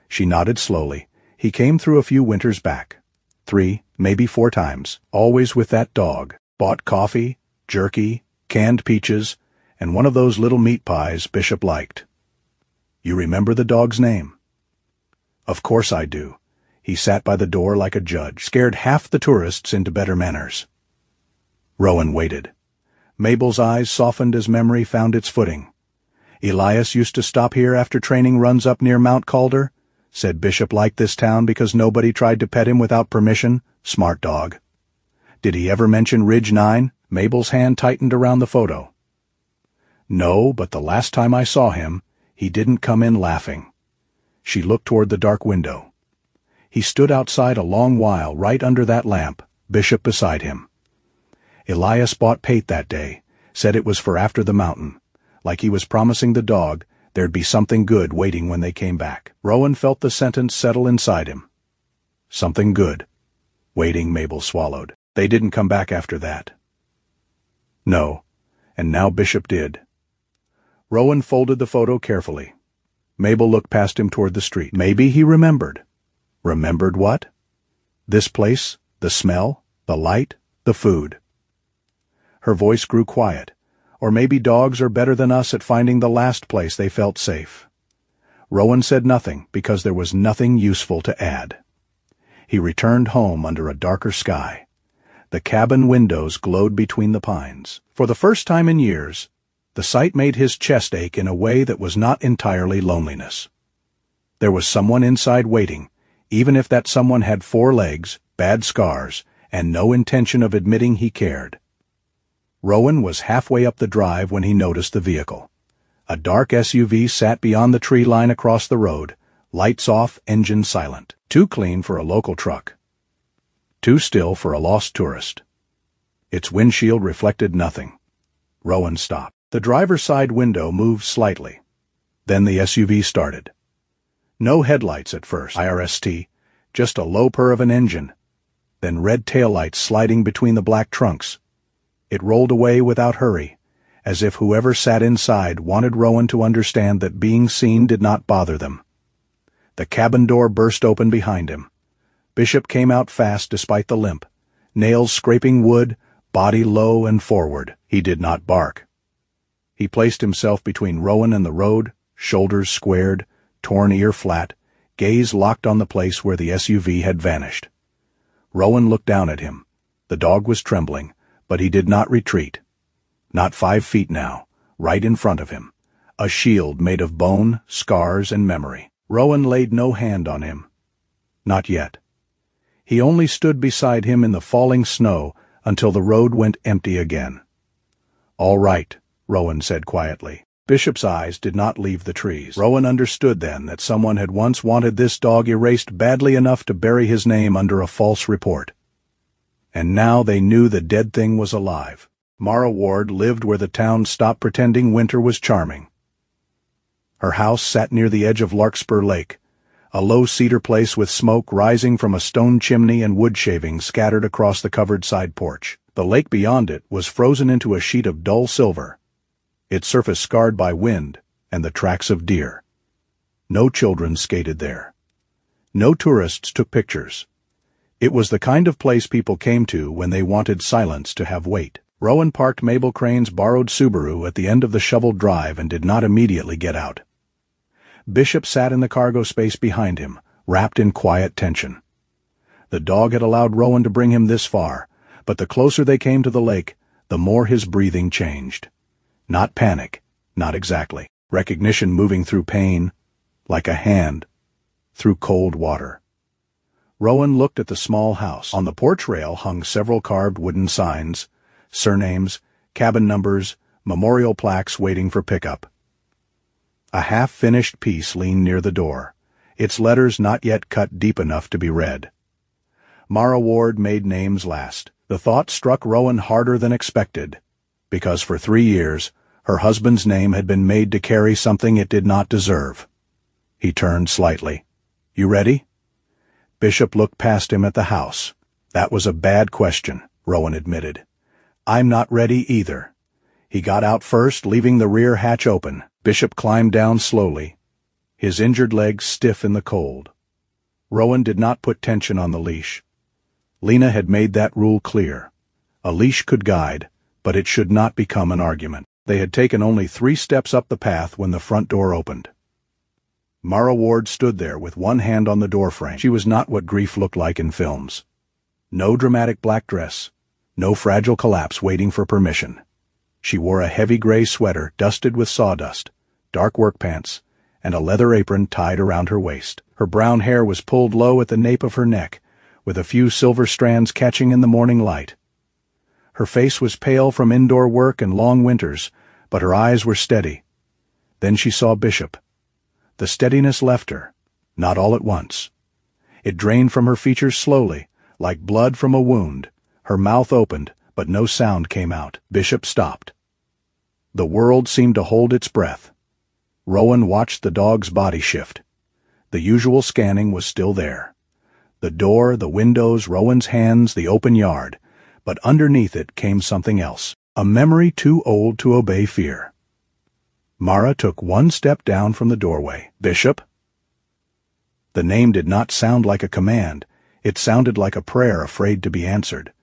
She nodded slowly. He came through a few winters back. 3, maybe 4 times, always with that dog. Bought coffee, jerky, canned peaches, and one of those little meat pies Bishop liked. You remember the dog's name? Of course I do. He sat by the door like a judge, scared half the tourists into better manners. Rowan waited. Mabel's eyes softened as memory found its footing. Elias used to stop here after training runs up near Mount Calder. Said Bishop liked this town because nobody tried to pet him without permission. Smart dog. Did he ever mention Ridge 9? Mabel's hand tightened around the photo. No, but the last time I saw him, he didn't come in laughing. She looked toward the dark window. He stood outside a long while right under that lamp, Bishop beside him. Elias bought pate that day, said it was for after the mountain, like he was promising the dog there'd be something good waiting when they came back. Rowan felt the sentence settle inside him. Something good. Waiting, Mabel swallowed. They didn't come back after that. No, and now Bishop did. Rowan folded the photo carefully. Mabel looked past him toward the street. Maybe he remembered. Remembered what? This place, the smell, the light, the food. Her voice grew quiet. Or maybe dogs are better than us at finding the last place they felt safe. Rowan said nothing because there was nothing useful to add. He returned home under a darker sky. The cabin windows glowed between the pines. For the first time in years, the sight made his chest ache in a way that was not entirely loneliness. There was someone inside waiting, even if that someone had 4 legs, bad scars, and no intention of admitting he cared. Rowan was halfway up the drive when he noticed the vehicle. A dark SUV sat beyond the tree line across the road, lights off, engine silent. Too clean for a local truck. Too still for a lost tourist. Its windshield reflected nothing. Rowan stopped. The driver's side window moved slightly. Then the SUV started. No headlights at first, IRST, just a low purr of an engine. Then red taillights sliding between the black trunks. It rolled away without hurry, as if whoever sat inside wanted Rowan to understand that being seen did not bother them. The cabin door burst open behind him. Bishop came out fast despite the limp, nails scraping wood, body low and forward. He did not bark. He placed himself between Rowan and the road, shoulders squared, torn ear flat, gaze locked on the place where the SUV had vanished. Rowan looked down at him. The dog was trembling, but he did not retreat. Not 5 feet now, right in front of him. A shield made of bone, scars, and memory. Rowan laid no hand on him. Not yet. He only stood beside him in the falling snow until the road went empty again. "All right," Rowan said quietly. Bishop's eyes did not leave the trees. Rowan understood then that someone had once wanted this dog erased badly enough to bury his name under a false report. And now they knew the dead thing was alive. Mara Ward lived where the town stopped pretending winter was charming. Her house sat near the edge of Larkspur Lake, a low cedar place with smoke rising from a stone chimney and wood shavings scattered across the covered side porch. The lake beyond it was frozen into a sheet of dull silver, its surface scarred by wind and the tracks of deer. No children skated there. No tourists took pictures. It was the kind of place people came to when they wanted silence to have weight. Rowan parked Mabel Crane's borrowed Subaru at the end of the shoveled drive and did not immediately get out. Bishop sat in the cargo space behind him, wrapped in quiet tension. The dog had allowed Rowan to bring him this far, but the closer they came to the lake, the more his breathing changed. Not panic, not exactly. Recognition moving through pain, like a hand, through cold water. Rowan looked at the small house. On the porch rail hung several carved wooden signs, surnames, cabin numbers, memorial plaques waiting for pickup. A half-finished piece leaned near the door, its letters not yet cut deep enough to be read. Mara Ward made names last. The thought struck Rowan harder than expected, because for 3 years her husband's name had been made to carry something it did not deserve. He turned slightly. "You ready?" Bishop looked past him at the house. "That was a bad question," Rowan admitted. "I'm not ready either." He got out first, leaving the rear hatch open. Bishop climbed down slowly, his injured legs stiff in the cold. Rowan did not put tension on the leash. Lena had made that rule clear. A leash could guide, but it should not become an argument. They had taken only 3 steps up the path when the front door opened. Mara Ward stood there with one hand on the doorframe. She was not what grief looked like in films. No dramatic black dress, no fragile collapse waiting for permission. She wore a heavy gray sweater dusted with sawdust, dark work pants, and a leather apron tied around her waist. Her brown hair was pulled low at the nape of her neck, with a few silver strands catching in the morning light. Her face was pale from indoor work and long winters, but her eyes were steady. Then she saw Bishop. The steadiness left her, not all at once. It drained from her features slowly, like blood from a wound. Her mouth opened, but no sound came out. Bishop stopped. The world seemed to hold its breath. Rowan watched the dog's body shift. The usual scanning was still there. The door, the windows, Rowan's hands, the open yard. But underneath it came something else. A memory too old to obey fear. Mara took one step down from the doorway. "Bishop?" The name did not sound like a command. It sounded like a prayer afraid to be answered.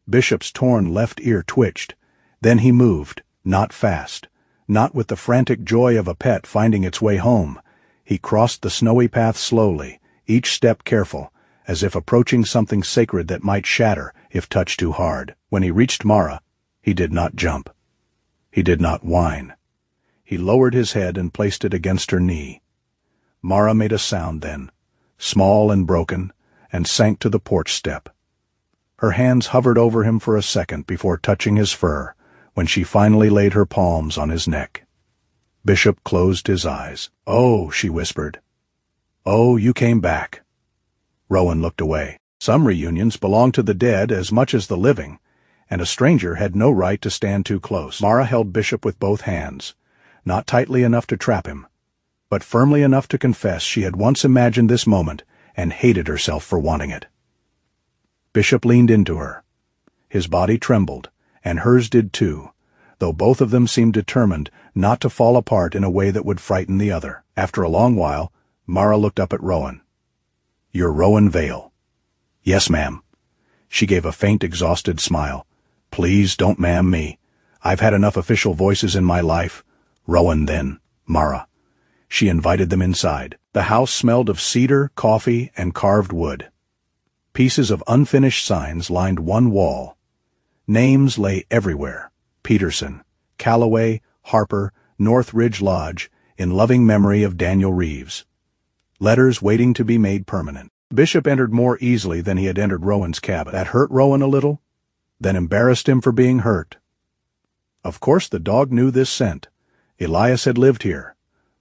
Bishop's torn left ear twitched. Then he moved, not fast, not with the frantic joy of a pet finding its way home. He crossed the snowy path slowly, each step careful, as if approaching something sacred that might shatter if touched too hard. When he reached Mara, he did not jump. He did not whine. He lowered his head and placed it against her knee. Mara made a sound then, small and broken, and sank to the porch step. Her hands hovered over him for a second before touching his fur, when she finally laid her palms on his neck. Bishop closed his eyes. "Oh," she whispered. "Oh, you came back." Rowan looked away. Some reunions belong to the dead as much as the living, and a stranger had no right to stand too close. Mara held Bishop with both hands, not tightly enough to trap him, but firmly enough to confess she had once imagined this moment and hated herself for wanting it. Bishop leaned into her. His body trembled, and hers did too, though both of them seemed determined not to fall apart in a way that would frighten the other. After a long while, Mara looked up at Rowan. "You're Rowan Vale." "Yes, ma'am." She gave a faint, exhausted smile. "Please don't ma'am me. I've had enough official voices in my life." "Rowan, then, Mara." She invited them inside. The house smelled of cedar, coffee, and carved wood. Pieces of unfinished signs lined one wall. Names lay everywhere: Peterson, Calloway, Harper, North Ridge Lodge, in loving memory of Daniel Reeves. Letters waiting to be made permanent. Bishop entered more easily than he had entered Rowan's cabin. That hurt Rowan a little, then embarrassed him for being hurt. Of course the dog knew this scent. Elias had lived here.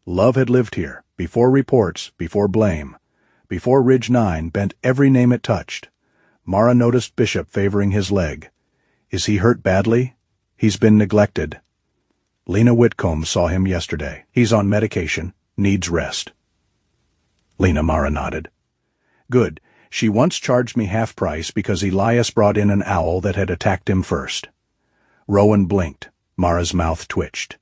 Love had lived here, before reports, before blame, before Ridge 9 bent every name it touched. Mara noticed Bishop favoring his leg. "Is he hurt badly?" "He's been neglected." Lena Whitcomb saw him yesterday. "He's on medication, needs rest." Lena, Mara nodded. "Good. She once charged me half price because Elias brought in an owl that had attacked him first." Rowan blinked. Mara's mouth twitched.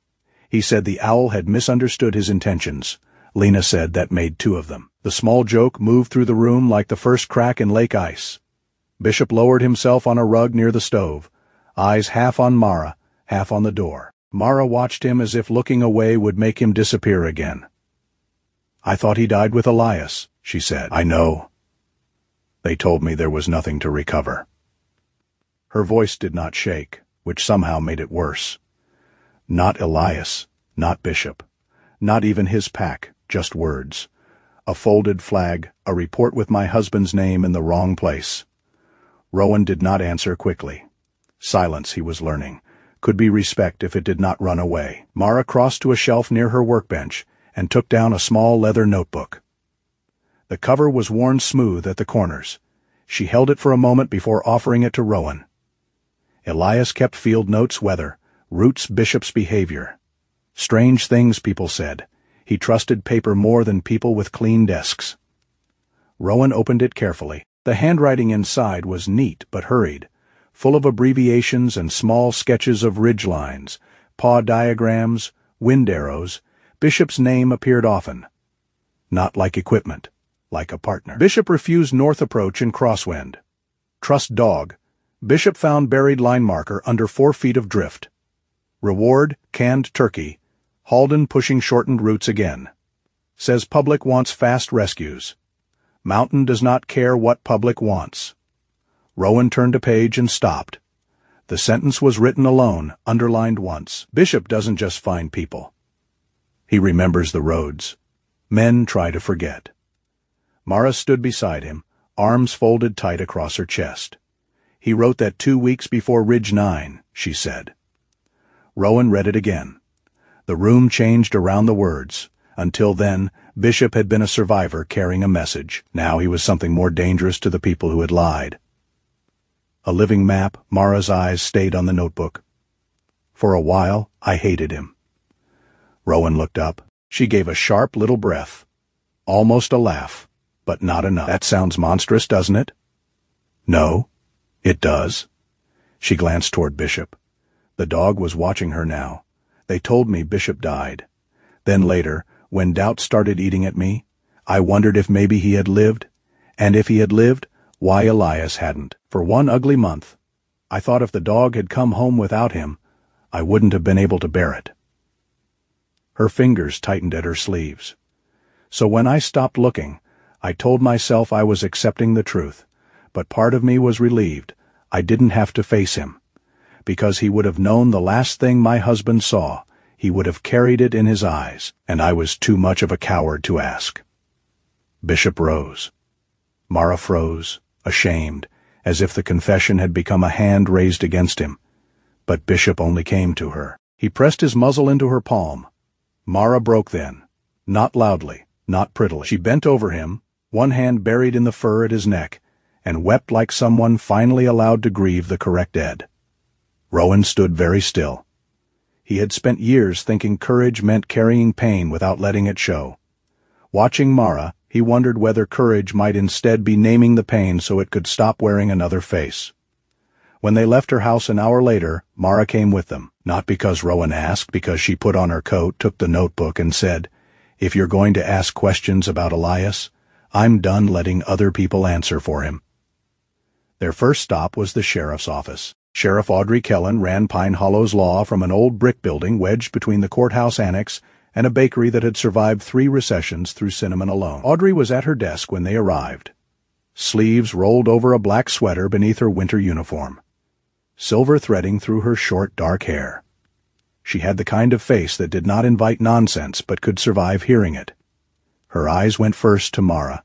He said the owl had misunderstood his intentions. Lena said that made two of them. The small joke moved through the room like the first crack in lake ice. Bishop lowered himself on a rug near the stove, eyes half on Mara, half on the door. Mara watched him as if looking away would make him disappear again. "I thought he died with Elias," she said. "I know. They told me there was nothing to recover." Her voice did not shake, which somehow made it worse. Not Elias, not Bishop, not even his pack, just words. A folded flag, a report with my husband's name in the wrong place. Rowan did not answer quickly. Silence, he was learning, could be respect if it did not run away. Mara crossed to a shelf near her workbench and took down a small leather notebook. The cover was worn smooth at the corners. She held it for a moment before offering it to Rowan. Elias kept field notes, weather, Roots, Bishop's behavior. Strange things, people said. He trusted paper more than people with clean desks. Rowan opened it carefully. The handwriting inside was neat but hurried, full of abbreviations and small sketches of ridge lines, paw diagrams, wind arrows. Bishop's name appeared often. Not like equipment, like a partner. Bishop refused north approach in crosswind. Trust dog. Bishop found buried line marker under 4 feet of drift. Reward, canned turkey. Halden pushing shortened routes again. Says public wants fast rescues. Mountain does not care what public wants. Rowan turned a page and stopped. The sentence was written alone, underlined once. Bishop doesn't just find people. He remembers the roads. Men try to forget. Mara stood beside him, arms folded tight across her chest. He wrote that 2 weeks before Ridge 9, she said. Rowan read it again. The room changed around the words. Until then, Bishop had been a survivor carrying a message. Now he was something more dangerous to the people who had lied. A living map, Mara's eyes stayed on the notebook. For a while, I hated him. Rowan looked up. She gave a sharp little breath. Almost a laugh, but not enough. That sounds monstrous, doesn't it? No, it does. She glanced toward Bishop. The dog was watching her now. They told me Bishop died. Then later, when doubt started eating at me, I wondered if maybe he had lived, and if he had lived, why Elias hadn't. For one ugly month, I thought if the dog had come home without him, I wouldn't have been able to bear it. Her fingers tightened at her sleeves. So when I stopped looking, I told myself I was accepting the truth, but part of me was relieved I didn't have to face him, because he would have known the last thing my husband saw. He would have carried it in his eyes, and I was too much of a coward to ask. Bishop rose. Mara froze, ashamed, as if the confession had become a hand raised against him. But Bishop only came to her. He pressed his muzzle into her palm. Mara broke then, not loudly, not prettily. She bent over him, one hand buried in the fur at his neck, and wept like someone finally allowed to grieve the correct dead. Rowan stood very still. He had spent years thinking courage meant carrying pain without letting it show. Watching Mara, he wondered whether courage might instead be naming the pain so it could stop wearing another face. When they left her house an hour later, Mara came with them, not because Rowan asked, because she put on her coat, took the notebook, and said, "If you're going to ask questions about Elias, I'm done letting other people answer for him." Their first stop was the sheriff's office. Sheriff Audrey Kellen ran Pine Hollow's law from an old brick building wedged between the courthouse annex and a bakery that had survived 3 recessions through cinnamon alone. Audrey was at her desk when they arrived. Sleeves rolled over a black sweater beneath her winter uniform. Silver threading through her short, dark hair. She had the kind of face that did not invite nonsense but could survive hearing it. Her eyes went first to Mara,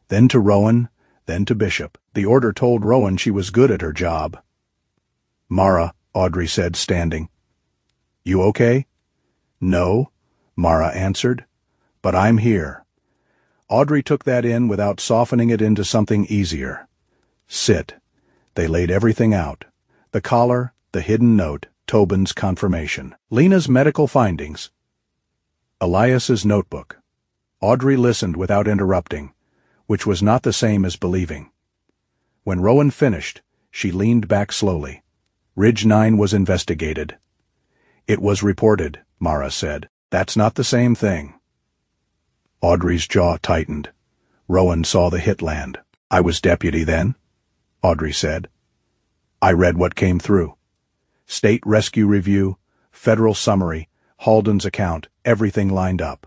then to Rowan, then to Bishop. The order told Rowan she was good at her job. "Mara," Audrey said, standing. "You okay?" "No," Mara answered, "but I'm here." Audrey took that in without softening it into something easier. "Sit." They laid everything out. The collar, the hidden note, Tobin's confirmation. Lena's medical findings. Elias's notebook. Audrey listened without interrupting, which was not the same as believing. When Rowan finished, she leaned back slowly. Ridge 9 was investigated. "It was reported," Mara said. "That's not the same thing." Audrey's jaw tightened. Rowan saw the hit land. "I was deputy then," Audrey said. "I read what came through. State Rescue Review, Federal Summary, Halden's account, everything lined up."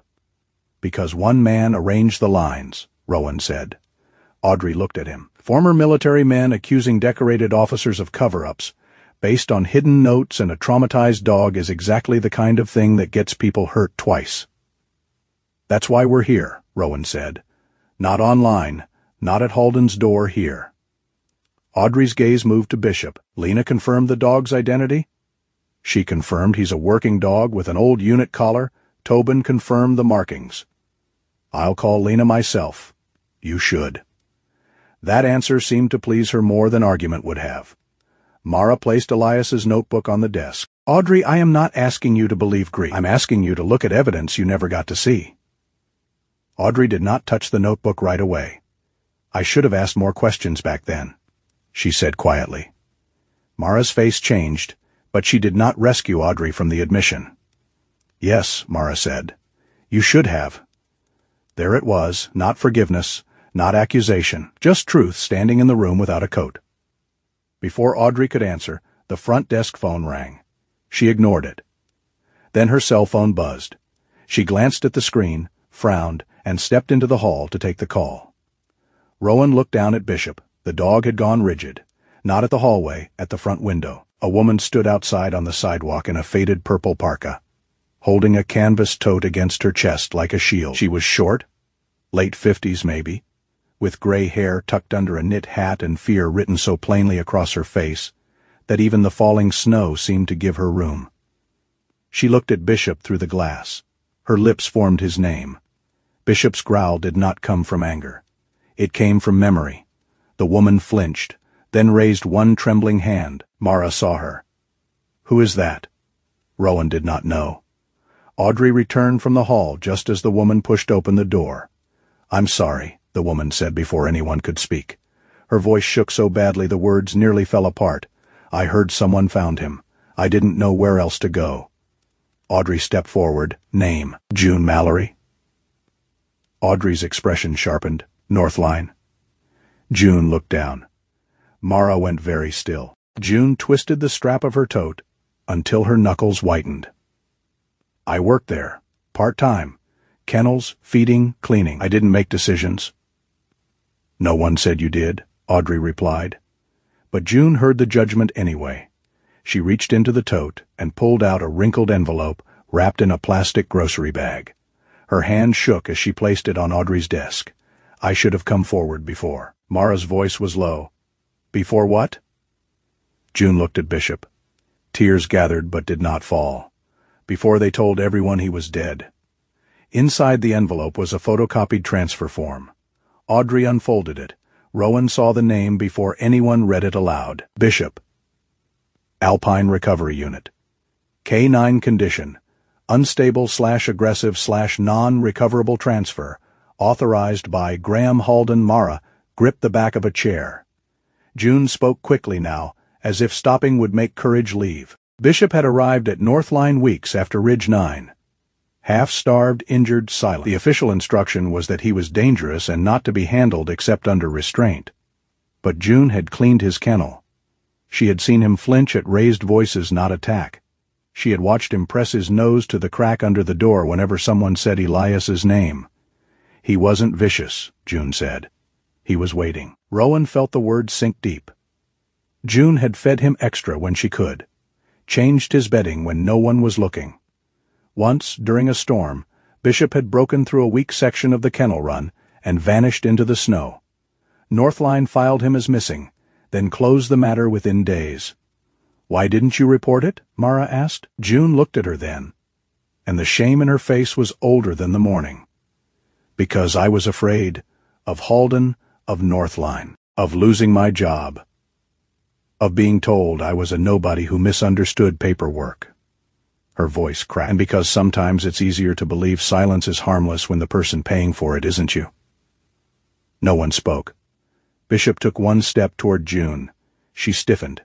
"Because one man arranged the lines," Rowan said. Audrey looked at him. "Former military men accusing decorated officers of cover-ups, based on hidden notes and a traumatized dog, is exactly the kind of thing that gets people hurt twice." "That's why we're here," Rowan said. "Not online, not at Halden's door, here." Audrey's gaze moved to Bishop. "Lena confirmed the dog's identity?" "She confirmed he's a working dog with an old unit collar. Tobin confirmed the markings." "I'll call Lena myself." "You should." That answer seemed to please her more than argument would have. Mara placed Elias's notebook on the desk. "Audrey, I am not asking you to believe Greek. I'm asking you to look at evidence you never got to see." Audrey did not touch the notebook right away. "I should have asked more questions back then," she said quietly. Mara's face changed, but she did not rescue Audrey from the admission. "Yes," Mara said. "You should have." There it was, not forgiveness, not accusation, just truth standing in the room without a coat. Before Audrey could answer, the front desk phone rang. She ignored it. Then her cell phone buzzed. She glanced at the screen, frowned, and stepped into the hall to take the call. Rowan looked down at Bishop. The dog had gone rigid. Not at the hallway, at the front window. A woman stood outside on the sidewalk in a faded purple parka, holding a canvas tote against her chest like a shield. She was short, late 50s maybe, with gray hair tucked under a knit hat and fear written so plainly across her face that even the falling snow seemed to give her room. She looked at Bishop through the glass. Her lips formed his name. Bishop's growl did not come from anger. It came from memory. The woman flinched, then raised one trembling hand. Mara saw her. "Who is that?" Rowan did not know. Audrey returned from the hall just as the woman pushed open the door. "I'm sorry," the woman said before anyone could speak. Her voice shook so badly the words nearly fell apart. "I heard someone found him. I didn't know where else to go." Audrey stepped forward. Name, June Mallory. Audrey's expression sharpened. Northline. June looked down. Mara went very still. June twisted the strap of her tote until her knuckles whitened. I worked there, part-time. Kennels, feeding, cleaning. I didn't make decisions. No one said you did, Audrey replied. But June heard the judgment anyway. She reached into the tote and pulled out a wrinkled envelope wrapped in a plastic grocery bag. Her hand shook as she placed it on Audrey's desk. I should have come forward before. Mara's voice was low. Before what? June looked at Bishop. Tears gathered but did not fall. Before they told everyone he was dead. Inside the envelope was a photocopied transfer form. Audrey unfolded it. Rowan saw the name before anyone read it aloud. Bishop. Alpine Recovery Unit. K9 condition. Unstable/aggressive/non-recoverable transfer. Authorized by Graham Halden. Mara gripped the back of a chair. June spoke quickly now, as if stopping would make courage leave. Bishop had arrived at Northline weeks after Ridge 9. Half-starved, injured, silent. The official instruction was that he was dangerous and not to be handled except under restraint. But June had cleaned his kennel. She had seen him flinch at raised voices, not attack. She had watched him press his nose to the crack under the door whenever someone said Elias's name. He wasn't vicious, June said. He was waiting. Rowan felt the words sink deep. June had fed him extra when she could. Changed his bedding when no one was looking. Once, during a storm, Bishop had broken through a weak section of the kennel run and vanished into the snow. Northline filed him as missing, then closed the matter within days. Why didn't you report it? Mara asked. June looked at her then, and the shame in her face was older than the morning. Because I was afraid of Halden, of Northline, of losing my job, of being told I was a nobody who misunderstood paperwork. Her voice cracked. And because sometimes it's easier to believe silence is harmless when the person paying for it isn't you. No one spoke. Bishop took one step toward June. She stiffened,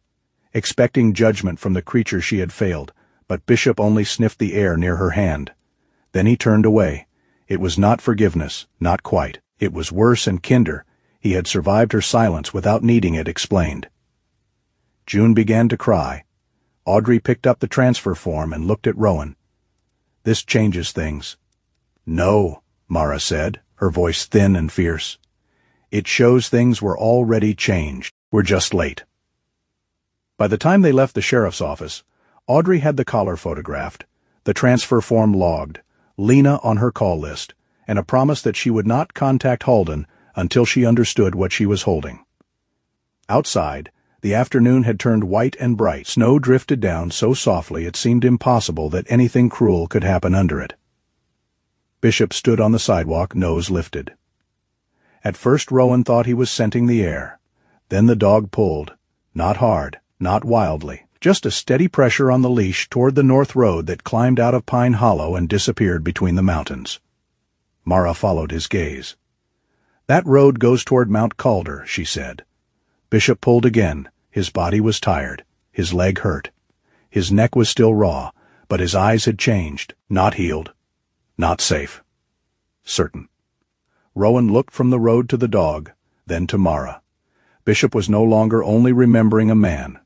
expecting judgment from the creature she had failed, but Bishop only sniffed the air near her hand. Then he turned away. It was not forgiveness, not quite. It was worse and kinder. He had survived her silence without needing it explained. June began to cry. Audrey picked up the transfer form and looked at Rowan. This changes things. No, Mara said, her voice thin and fierce. It shows things were already changed. We're just late. By the time they left the sheriff's office, Audrey had the collar photographed, the transfer form logged, Lena on her call list, and a promise that she would not contact Halden until she understood what she was holding. Outside, the afternoon had turned white and bright. Snow drifted down so softly it seemed impossible that anything cruel could happen under it. Bishop stood on the sidewalk, nose lifted. At first Rowan thought he was scenting the air. Then the dog pulled, not hard, not wildly, just a steady pressure on the leash toward the north road that climbed out of Pine Hollow and disappeared between the mountains. Mara followed his gaze. That road goes toward Mount Calder, she said. Bishop pulled again. His body was tired. His leg hurt. His neck was still raw, but his eyes had changed. Not healed. Not safe. Certain. Rowan looked from the road to the dog, then to Mara. Bishop was no longer only remembering a man.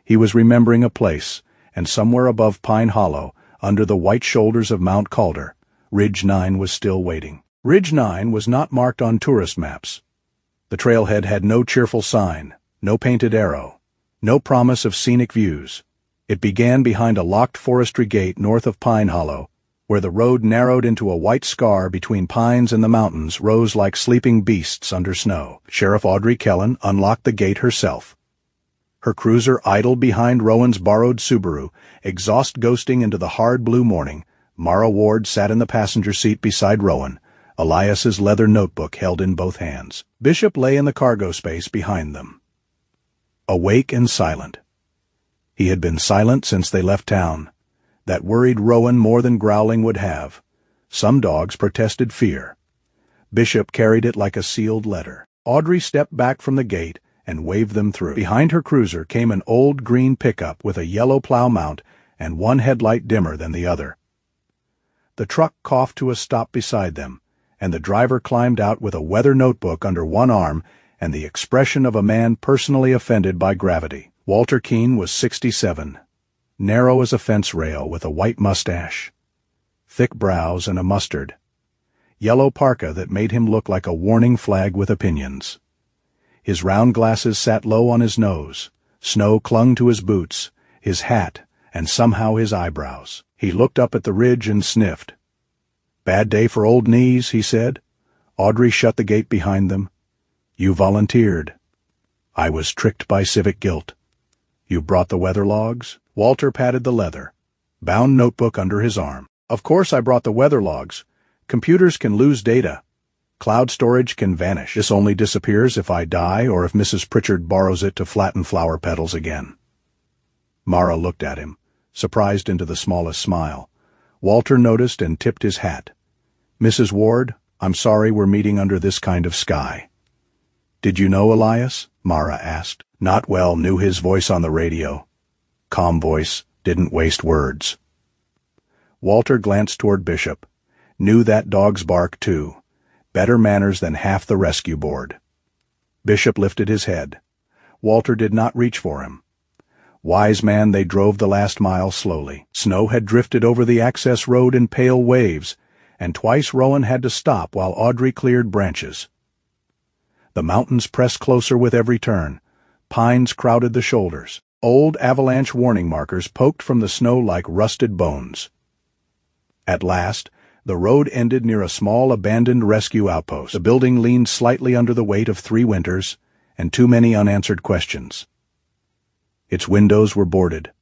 He was remembering a place, and somewhere above Pine Hollow, under the white shoulders of Mount Calder, Ridge 9 was still waiting. Ridge 9 was not marked on tourist maps. The trailhead had no cheerful sign, no painted arrow, no promise of scenic views. It began behind a locked forestry gate north of Pine Hollow, where the road narrowed into a white scar between pines and the mountains rose like sleeping beasts under snow. Sheriff Audrey Kellen unlocked the gate herself. Her cruiser idled behind Rowan's borrowed Subaru, exhaust ghosting into the hard blue morning. Mara Ward sat in the passenger seat beside Rowan, Elias's leather notebook held in both hands. Bishop lay in the cargo space behind them, awake and silent. He had been silent since they left town. That worried Rowan more than growling would have. Some dogs protested fear. Bishop carried it like a sealed letter. Audrey stepped back from the gate and waved them through. Behind her cruiser came an old green pickup with a yellow plow mount and one headlight dimmer than the other. The truck coughed to a stop beside them, and the driver climbed out with a weather notebook under one arm and the expression of a man personally offended by gravity. Walter Keene was 67, narrow as a fence rail with a white mustache, thick brows and a mustard, yellow parka that made him look like a warning flag with opinions. His round glasses sat low on his nose, snow clung to his boots, his hat, and somehow his eyebrows. He looked up at the ridge and sniffed. "Bad day for old knees," he said. Audrey shut the gate behind them. "You volunteered." "I was tricked by civic guilt." "You brought the weather logs?" Walter patted the leather, bound notebook under his arm. "Of course I brought the weather logs. Computers can lose data. Cloud storage can vanish. This only disappears if I die or if Mrs. Pritchard borrows it to flatten flower petals again." Mara looked at him, surprised into the smallest smile. Walter noticed and tipped his hat. "Mrs. Ward, I'm sorry we're meeting under this kind of sky." "Did you know Elias?" Mara asked. Not well, knew his voice on the radio. Calm voice, didn't waste words. Walter glanced toward Bishop. Knew that dog's bark, too. Better manners than half the rescue board. Bishop lifted his head. Walter did not reach for him. Wise man, they drove the last mile slowly. Snow had drifted over the access road in pale waves, and twice Rowan had to stop while Audrey cleared branches. The mountains pressed closer with every turn. Pines crowded the shoulders. Old avalanche warning markers poked from the snow like rusted bones. At last, the road ended near a small abandoned rescue outpost. The building leaned slightly under the weight of 3 winters and too many unanswered questions. Its windows were boarded.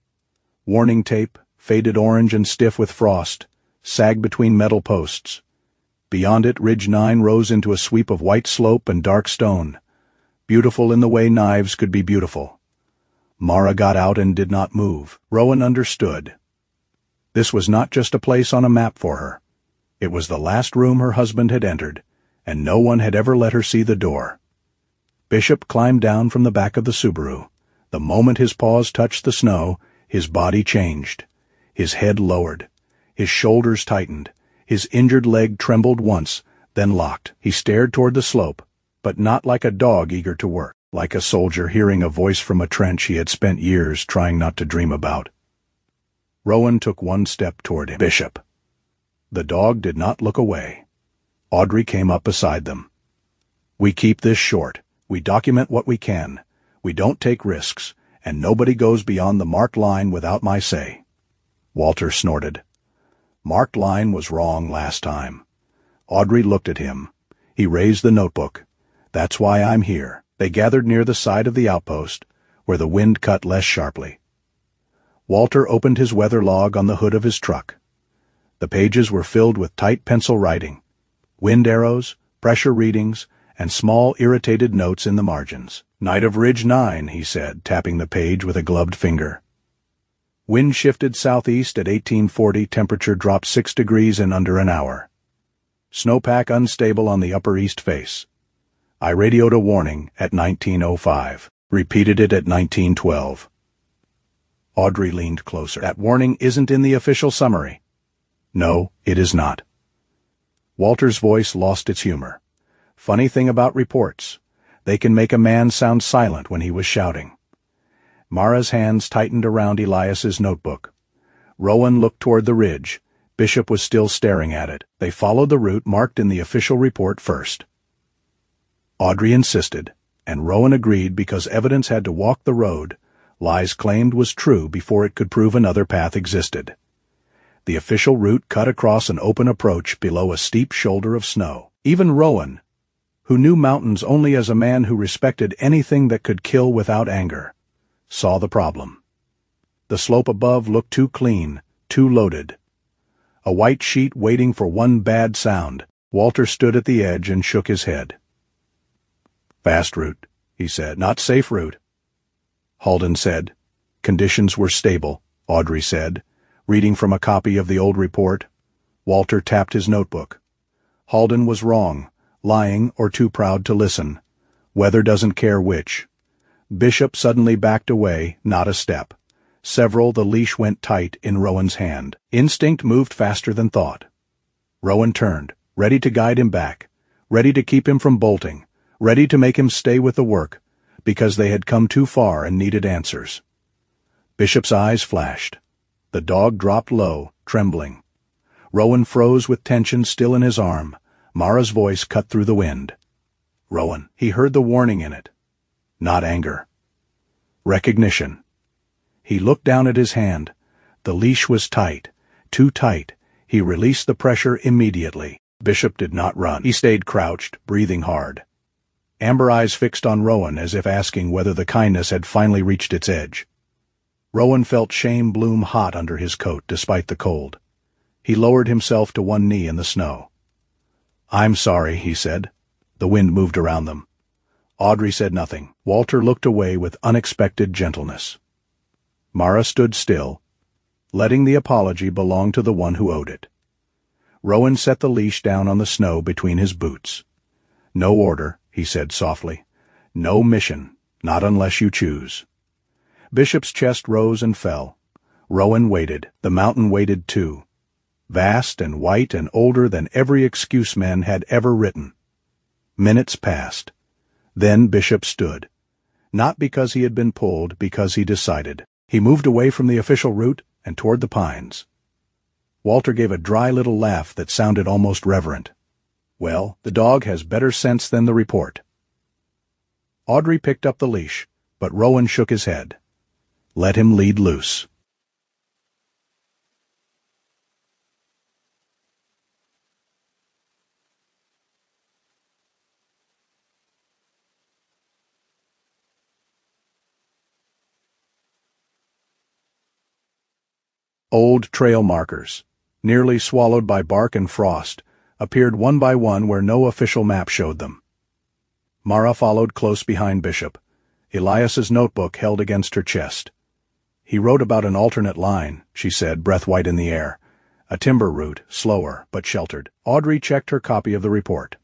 Warning tape, faded orange and stiff with frost, sagged between metal posts. Beyond it, Ridge 9 rose into a sweep of white slope and dark stone, beautiful in the way knives could be beautiful. Mara got out and did not move. Rowan understood. This was not just a place on a map for her. It was the last room her husband had entered, and no one had ever let her see the door. Bishop climbed down from the back of the Subaru. The moment his paws touched the snow, his body changed. His head lowered. His shoulders tightened. His injured leg trembled once, then locked. He stared toward the slope, but not like a dog eager to work, like a soldier hearing a voice from a trench he had spent years trying not to dream about. Rowan took one step toward him. "Bishop." The dog did not look away. Audrey came up beside them. "We keep this short. We document what we can. We don't take risks, and nobody goes beyond the marked line without my say." Walter snorted. Marked line was wrong last time. Audrey looked at him. He raised the notebook. "That's why I'm here." They gathered near the side of the outpost, where the wind cut less sharply. Walter opened his weather log on the hood of his truck. The pages were filled with tight pencil writing, wind arrows, pressure readings, and small irritated notes in the margins. "Night of Ridge 9, he said, tapping the page with a gloved finger. Wind shifted southeast at 1840, temperature dropped 6 degrees in under an hour. Snowpack unstable on the upper east face. I radioed a warning at 1905. Repeated it at 1912. Audrey leaned closer. "That warning isn't in the official summary." "No, it is not." Walter's voice lost its humor. Funny thing about reports. They can make a man sound silent when he was shouting. Mara's hands tightened around Elias's notebook. Rowan looked toward the ridge. Bishop was still staring at it. They followed the route marked in the official report first. Audrey insisted, and Rowan agreed because evidence had to walk the road Lies claimed was true before it could prove another path existed. The official route cut across an open approach below a steep shoulder of snow. Even Rowan, who knew mountains only as a man who respected anything that could kill without anger, saw the problem. The slope above looked too clean, too loaded. A white sheet waiting for one bad sound. Walter stood at the edge and shook his head. "Fast route," he said. "Not safe route." Halden said. "Conditions were stable," Audrey said, reading from a copy of the old report. Walter tapped his notebook. Halden was wrong, lying or too proud to listen. Weather doesn't care which. Bishop suddenly backed away, not a step. The leash went tight in Rowan's hand. Instinct moved faster than thought. Rowan turned, ready to guide him back, ready to keep him from bolting, ready to make him stay with the work, because they had come too far and needed answers. Bishop's eyes flashed. The dog dropped low, trembling. Rowan froze with tension still in his arm. Mara's voice cut through the wind. Rowan. He heard the warning in it. Not anger. Recognition. He looked down at his hand. The leash was tight. Too tight. He released the pressure immediately. Bishop did not run. He stayed crouched, breathing hard. Amber eyes fixed on Rowan as if asking whether the kindness had finally reached its edge. Rowan felt shame bloom hot under his coat despite the cold. He lowered himself to one knee in the snow. "I'm sorry," he said. The wind moved around them. Audrey said nothing. Walter looked away with unexpected gentleness. Mara stood still, letting the apology belong to the one who owed it. Rowan set the leash down on the snow between his boots. "No order," he said softly. "No mission, not unless you choose." Bishop's chest rose and fell. Rowan waited. The mountain waited too. Vast and white and older than every excuse man had ever written. Minutes passed. Then Bishop stood. Not because he had been pulled, because he decided. He moved away from the official route and toward the pines. Walter gave a dry little laugh that sounded almost reverent. "Well, the dog has better sense than the report." Audrey picked up the leash, but Rowan shook his head. Let him lead loose. Old trail markers, nearly swallowed by bark and frost, appeared one by one where no official map showed them. Mara followed close behind Bishop, Elias's notebook held against her chest. "He wrote about an alternate line," she said, breath white in the air. "A timber route, slower, but sheltered." Audrey checked her copy of the report.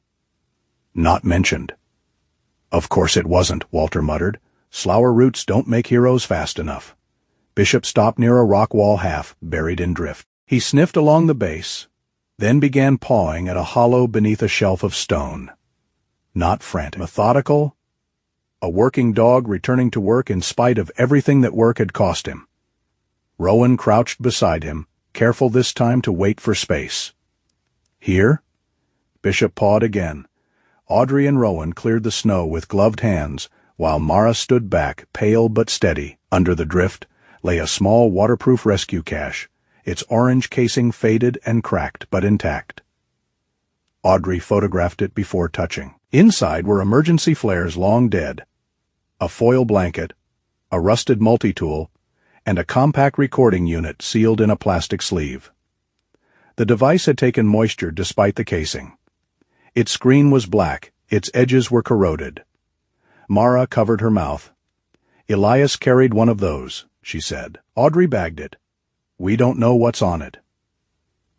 "Not mentioned." "Of course it wasn't," Walter muttered. "Slower routes don't make heroes fast enough." Bishop stopped near a rock wall half buried in drift. He sniffed along the base, then began pawing at a hollow beneath a shelf of stone. Not frantic. Methodical. A working dog returning to work in spite of everything that work had cost him. Rowan crouched beside him, careful this time to wait for space. "Here?" Bishop pawed again. Audrey and Rowan cleared the snow with gloved hands, while Mara stood back, pale but steady. Under the drift lay a small waterproof rescue cache, its orange casing faded and cracked but intact. Audrey photographed it before touching. Inside were emergency flares long dead, a foil blanket, a rusted multi-tool, and a compact recording unit sealed in a plastic sleeve. The device had taken moisture despite the casing. Its screen was black, its edges were corroded. Mara covered her mouth. "Elias carried one of those," she said. "Audrey bagged it. We don't know what's on it."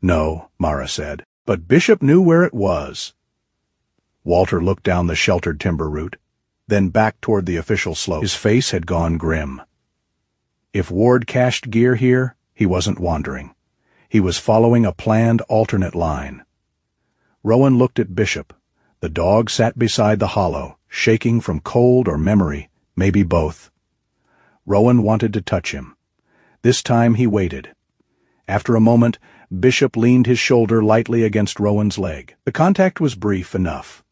"No," Mara said, "but Bishop knew where it was." Walter looked down the sheltered timber route, then back toward the official slope. His face had gone grim. If Ward cached gear here, he wasn't wandering. He was following a planned alternate line. Rowan looked at Bishop. The dog sat beside the hollow, shaking from cold or memory, maybe both. Rowan wanted to touch him. This time he waited. After a moment, Bishop leaned his shoulder lightly against Rowan's leg. The contact was brief enough.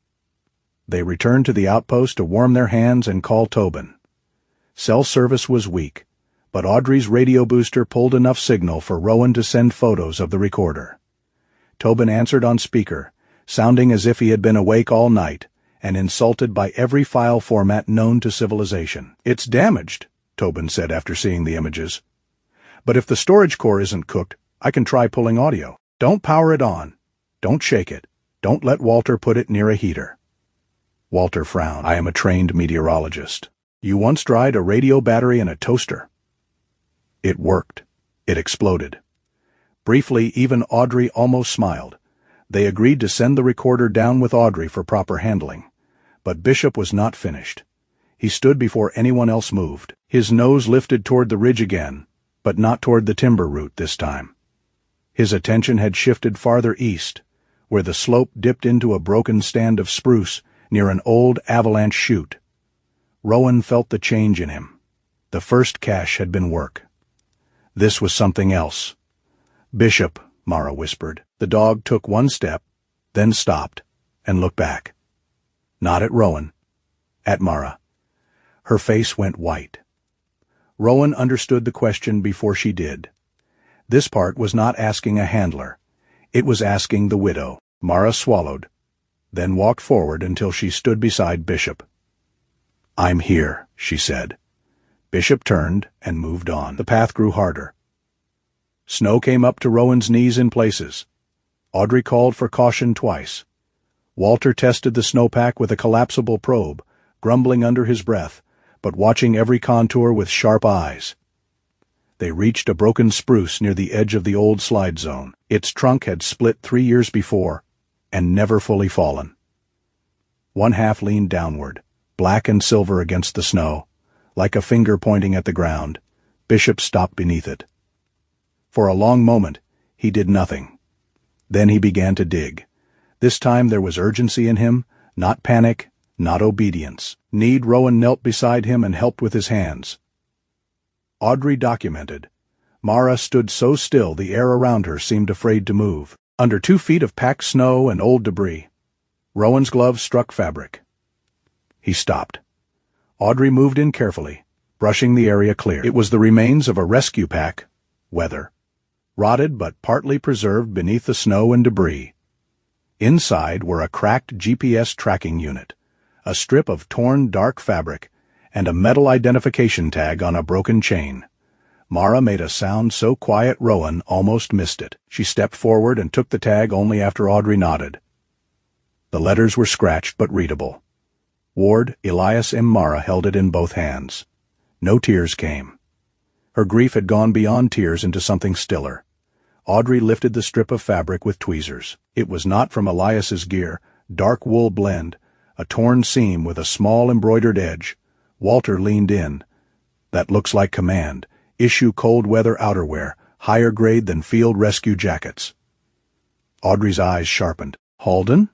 They returned to the outpost to warm their hands and call Tobin. Cell service was weak, but Audrey's radio booster pulled enough signal for Rowan to send photos of the recorder. Tobin answered on speaker, sounding as if he had been awake all night and insulted by every file format known to civilization. "It's damaged," Tobin said after seeing the images. "But if the storage core isn't cooked, I can try pulling audio. Don't power it on. Don't shake it. Don't let Walter put it near a heater." Walter frowned. "I am a trained meteorologist. You once dried a radio battery in a toaster." It worked. It exploded. Briefly, even Audrey almost smiled. They agreed to send the recorder down with Audrey for proper handling. But Bishop was not finished. He stood before anyone else moved. His nose lifted toward the ridge again, but not toward the timber route this time. His attention had shifted farther east, where the slope dipped into a broken stand of spruce near an old avalanche chute. Rowan felt the change in him. The first cache had been work. This was something else. "Bishop," Mara whispered. The dog took one step, then stopped, and looked back. Not at Rowan. At Mara. Her face went white. Rowan understood the question before she did. This part was not asking a handler. It was asking the widow. Mara swallowed, then walked forward until she stood beside Bishop. "I'm here," she said. Bishop turned and moved on. The path grew harder. Snow came up to Rowan's knees in places. Audrey called for caution twice. Walter tested the snowpack with a collapsible probe, grumbling under his breath, but watching every contour with sharp eyes. They reached a broken spruce near the edge of the old slide zone. Its trunk had split 3 years before, and never fully fallen. One half leaned downward, black and silver against the snow, like a finger pointing at the ground. Bishop stopped beneath it. For a long moment, he did nothing. Then he began to dig. This time there was urgency in him, not panic, not obedience. Rowan knelt beside him and helped with his hands. Audrey documented. Mara stood so still the air around her seemed afraid to move. Under 2 feet of packed snow and old debris, Rowan's glove struck fabric. He stopped. Audrey moved in carefully, brushing the area clear. It was the remains of a rescue pack, weather, rotted but partly preserved beneath the snow and debris. Inside were a cracked GPS tracking unit, a strip of torn dark fabric, and a metal identification tag on a broken chain. Mara made a sound so quiet Rowan almost missed it. She stepped forward and took the tag only after Audrey nodded. The letters were scratched but readable. Ward, Elias, and Mara held it in both hands. No tears came. Her grief had gone beyond tears into something stiller. Audrey lifted the strip of fabric with tweezers. It was not from Elias's gear, dark wool blend, a torn seam with a small embroidered edge. Walter leaned in. "That looks like command. Issue cold weather outerwear, higher grade than field rescue jackets." Audrey's eyes sharpened. "Halden?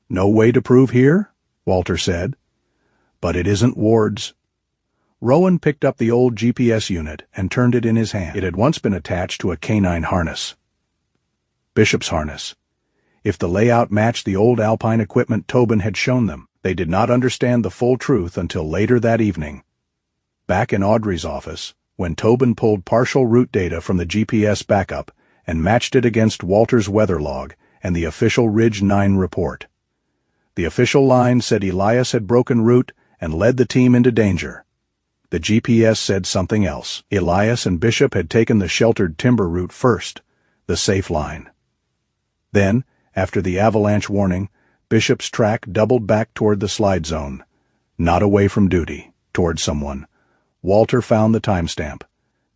No way to prove here?" Walter said. "But it isn't Ward's." Rowan picked up the old GPS unit and turned it in his hand. It had once been attached to a canine harness. Bishop's harness. If the layout matched the old Alpine equipment Tobin had shown them, they did not understand the full truth until later that evening. Back in Audrey's office, when Tobin pulled partial route data from the GPS backup and matched it against Walter's weather log and the official Ridge 9 report. The official line said Elias had broken route and led the team into danger. The GPS said something else. Elias and Bishop had taken the sheltered timber route first, the safe line. Then, after the avalanche warning, Bishop's track doubled back toward the slide zone, not away from duty, toward someone. Walter found the timestamp.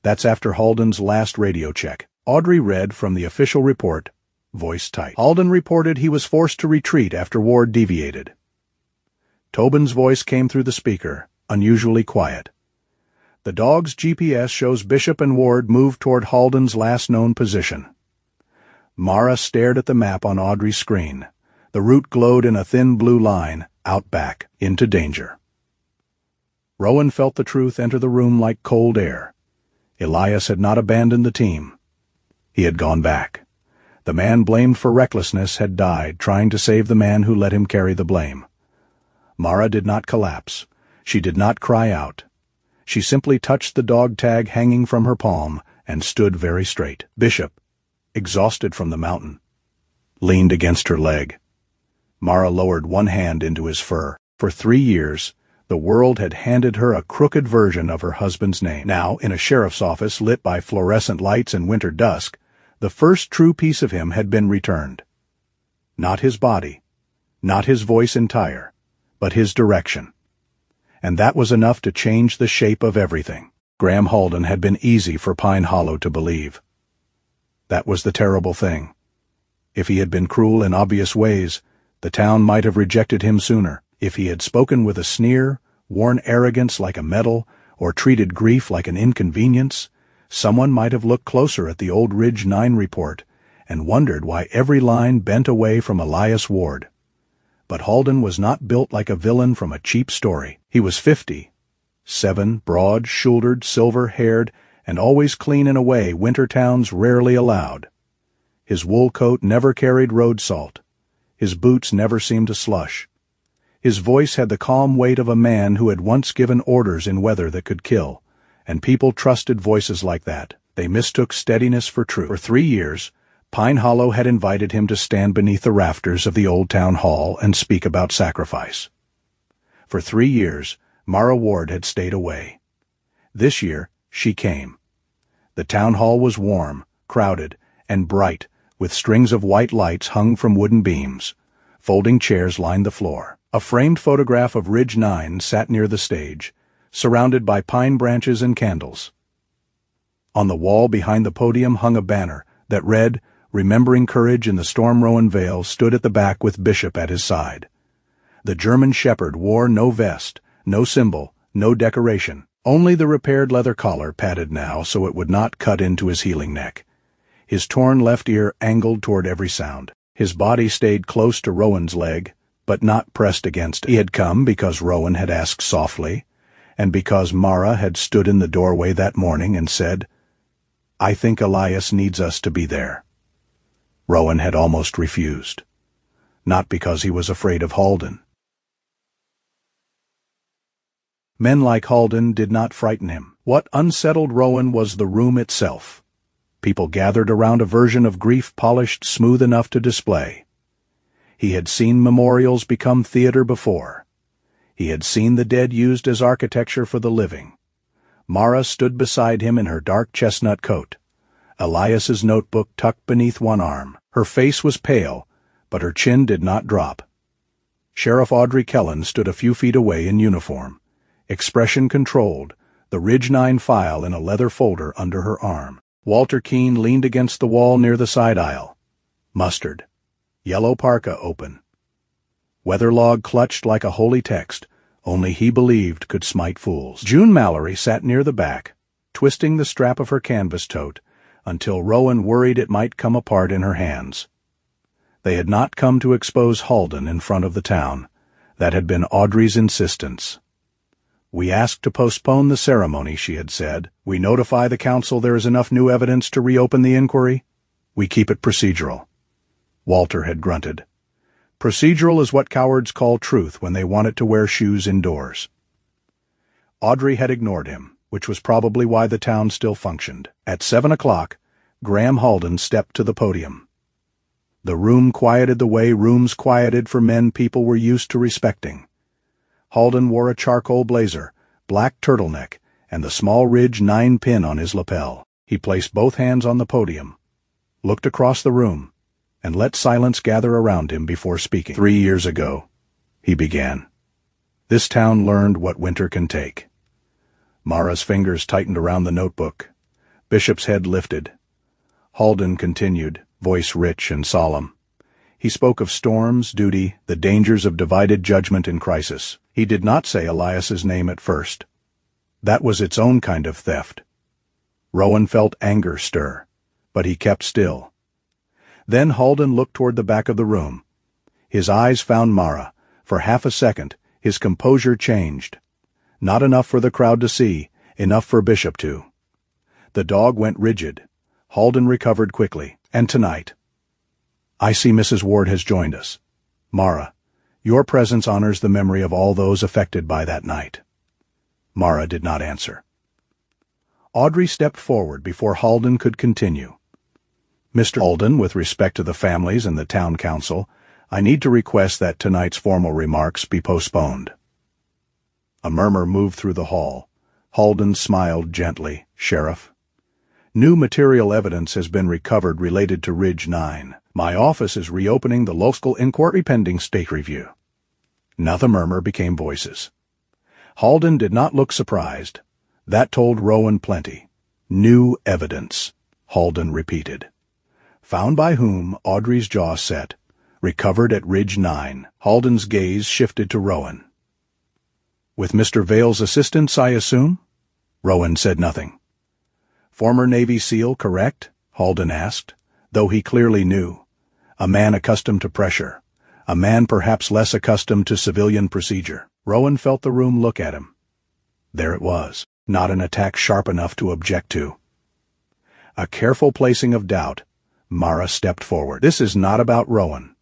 That's after Halden's last radio check. Audrey read from the official report, voice tight. Halden reported he was forced to retreat after Ward deviated. Tobin's voice came through the speaker, unusually quiet. The dog's GPS shows Bishop and Ward moved toward Halden's last known position. Mara stared at the map on Audrey's screen. The route glowed in a thin blue line, out back, into danger. Rowan felt the truth enter the room like cold air. Elias had not abandoned the team. He had gone back. The man blamed for recklessness had died trying to save the man who let him carry the blame. Mara did not collapse. She did not cry out. She simply touched the dog tag hanging from her palm and stood very straight. Bishop, exhausted from the mountain, leaned against her leg. Mara lowered one hand into his fur. For 3 years, the world had handed her a crooked version of her husband's name. Now, in a sheriff's office lit by fluorescent lights in winter dusk, the first true piece of him had been returned. Not his body, not his voice entire, but his direction. And that was enough to change the shape of everything. Graham Halden had been easy for Pine Hollow to believe. That was the terrible thing. If he had been cruel in obvious ways, the town might have rejected him sooner. If he had spoken with a sneer, worn arrogance like a medal, or treated grief like an inconvenience, someone might have looked closer at the old Ridge 9 report and wondered why every line bent away from Elias Ward. But Halden was not built like a villain from a cheap story. He was 57, broad-shouldered, silver-haired, and always clean in a way winter towns rarely allowed. His wool coat never carried road salt. His boots never seemed to slush. His voice had the calm weight of a man who had once given orders in weather that could kill, and people trusted voices like that. They mistook steadiness for truth. For 3 years, Pine Hollow had invited him to stand beneath the rafters of the old town hall and speak about sacrifice. For 3 years, Mara Ward had stayed away. This year, she came. The town hall was warm, crowded, and bright, with strings of white lights hung from wooden beams. Folding chairs lined the floor. A framed photograph of Ridge 9 sat near the stage, surrounded by pine branches and candles. On the wall behind the podium hung a banner that read, "Remembering Courage in the Storm Rowan Vale," stood at the back with Bishop at his side. The German shepherd wore no vest, no symbol, no decoration. Only the repaired leather collar, padded now so it would not cut into his healing neck. His torn left ear angled toward every sound. His body stayed close to Rowan's leg, but not pressed against it. He had come because Rowan had asked softly, and because Mara had stood in the doorway that morning and said, "I think Elias needs us to be there." Rowan had almost refused. Not because he was afraid of Halden. Men like Halden did not frighten him. What unsettled Rowan was the room itself. People gathered around a version of grief polished smooth enough to display. He had seen memorials become theater before. He had seen the dead used as architecture for the living. Mara stood beside him in her dark chestnut coat, Elias's notebook tucked beneath one arm. Her face was pale, but her chin did not drop. Sheriff Audrey Kellen stood a few feet away in uniform, expression controlled, the Ridge 9 file in a leather folder under her arm. Walter Keene leaned against the wall near the side aisle. Mustard. Yellow parka open. Weather log clutched like a holy text, only he believed could smite fools. June Mallory sat near the back, twisting the strap of her canvas tote, until Rowan worried it might come apart in her hands. They had not come to expose Halden in front of the town. That had been Audrey's insistence. "We asked to postpone the ceremony," she had said. "We notify the council there is enough new evidence to reopen the inquiry. We keep it procedural." Walter had grunted. Procedural is what cowards call truth when they want it to wear shoes indoors. Audrey had ignored him, which was probably why the town still functioned. At 7 o'clock, Graham Halden stepped to the podium. The room quieted the way rooms quieted for men people were used to respecting. Halden wore a charcoal blazer, black turtleneck, and the small Ridge 9 pin on his lapel. He placed both hands on the podium, looked across the room, and let silence gather around him before speaking. 3 years ago, he began. This town learned what winter can take. Mara's fingers tightened around the notebook. Bishop's head lifted. Halden continued, voice rich and solemn. He spoke of storms, duty, the dangers of divided judgment in crisis. He did not say Elias's name at first. That was its own kind of theft. Rowan felt anger stir, but he kept still. Then Halden looked toward the back of the room. His eyes found Mara. For half a second, his composure changed. Not enough for the crowd to see, enough for Bishop to. The dog went rigid. Halden recovered quickly. "And tonight, I see Mrs. Ward has joined us. Mara, your presence honors the memory of all those affected by that night." Mara did not answer. Audrey stepped forward before Halden could continue. "Mr. Halden, with respect to the families and the town council, I need to request that tonight's formal remarks be postponed." A murmur moved through the hall. Halden smiled gently. "Sheriff, new material evidence has been recovered related to Ridge 9. My office is reopening the local inquiry pending state review." Now the murmur became voices. Halden did not look surprised. That told Rowan plenty. "New evidence," Halden repeated. "Found by whom?" Audrey's jaw set. "Recovered at Ridge 9. Halden's gaze shifted to Rowan. "With Mr. Vale's assistance, I assume?" Rowan said nothing. "Former Navy SEAL, correct?" Halden asked. though he clearly knew. A man accustomed to pressure. A man perhaps less accustomed to civilian procedure. Rowan felt the room look at him. There it was, not an attack sharp enough to object to. A careful placing of doubt. Mara stepped forward. This is not about Rowan.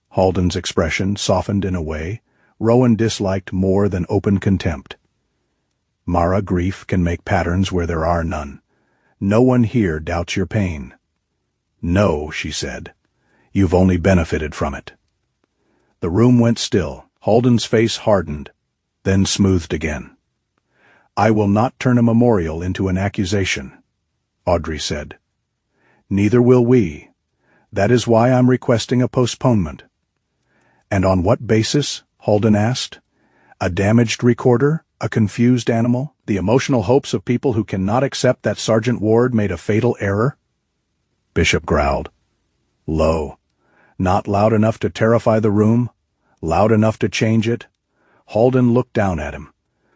Halden's expression softened in a way Rowan disliked more than open contempt. Mara, grief can make patterns where there are none. No one here doubts your pain. No, she said. You've only benefited from it. The room went still. Halden's face hardened, then smoothed again. I will not turn a memorial into an accusation, Audrey said. Neither will we. That is why I'm requesting a postponement. And on what basis? Halden asked. A damaged recorder? A confused animal? The emotional hopes of people who cannot accept that Sergeant Ward made a fatal error? Bishop growled. Low. Not loud enough to terrify the room? Loud enough to change it? Halden looked down at him.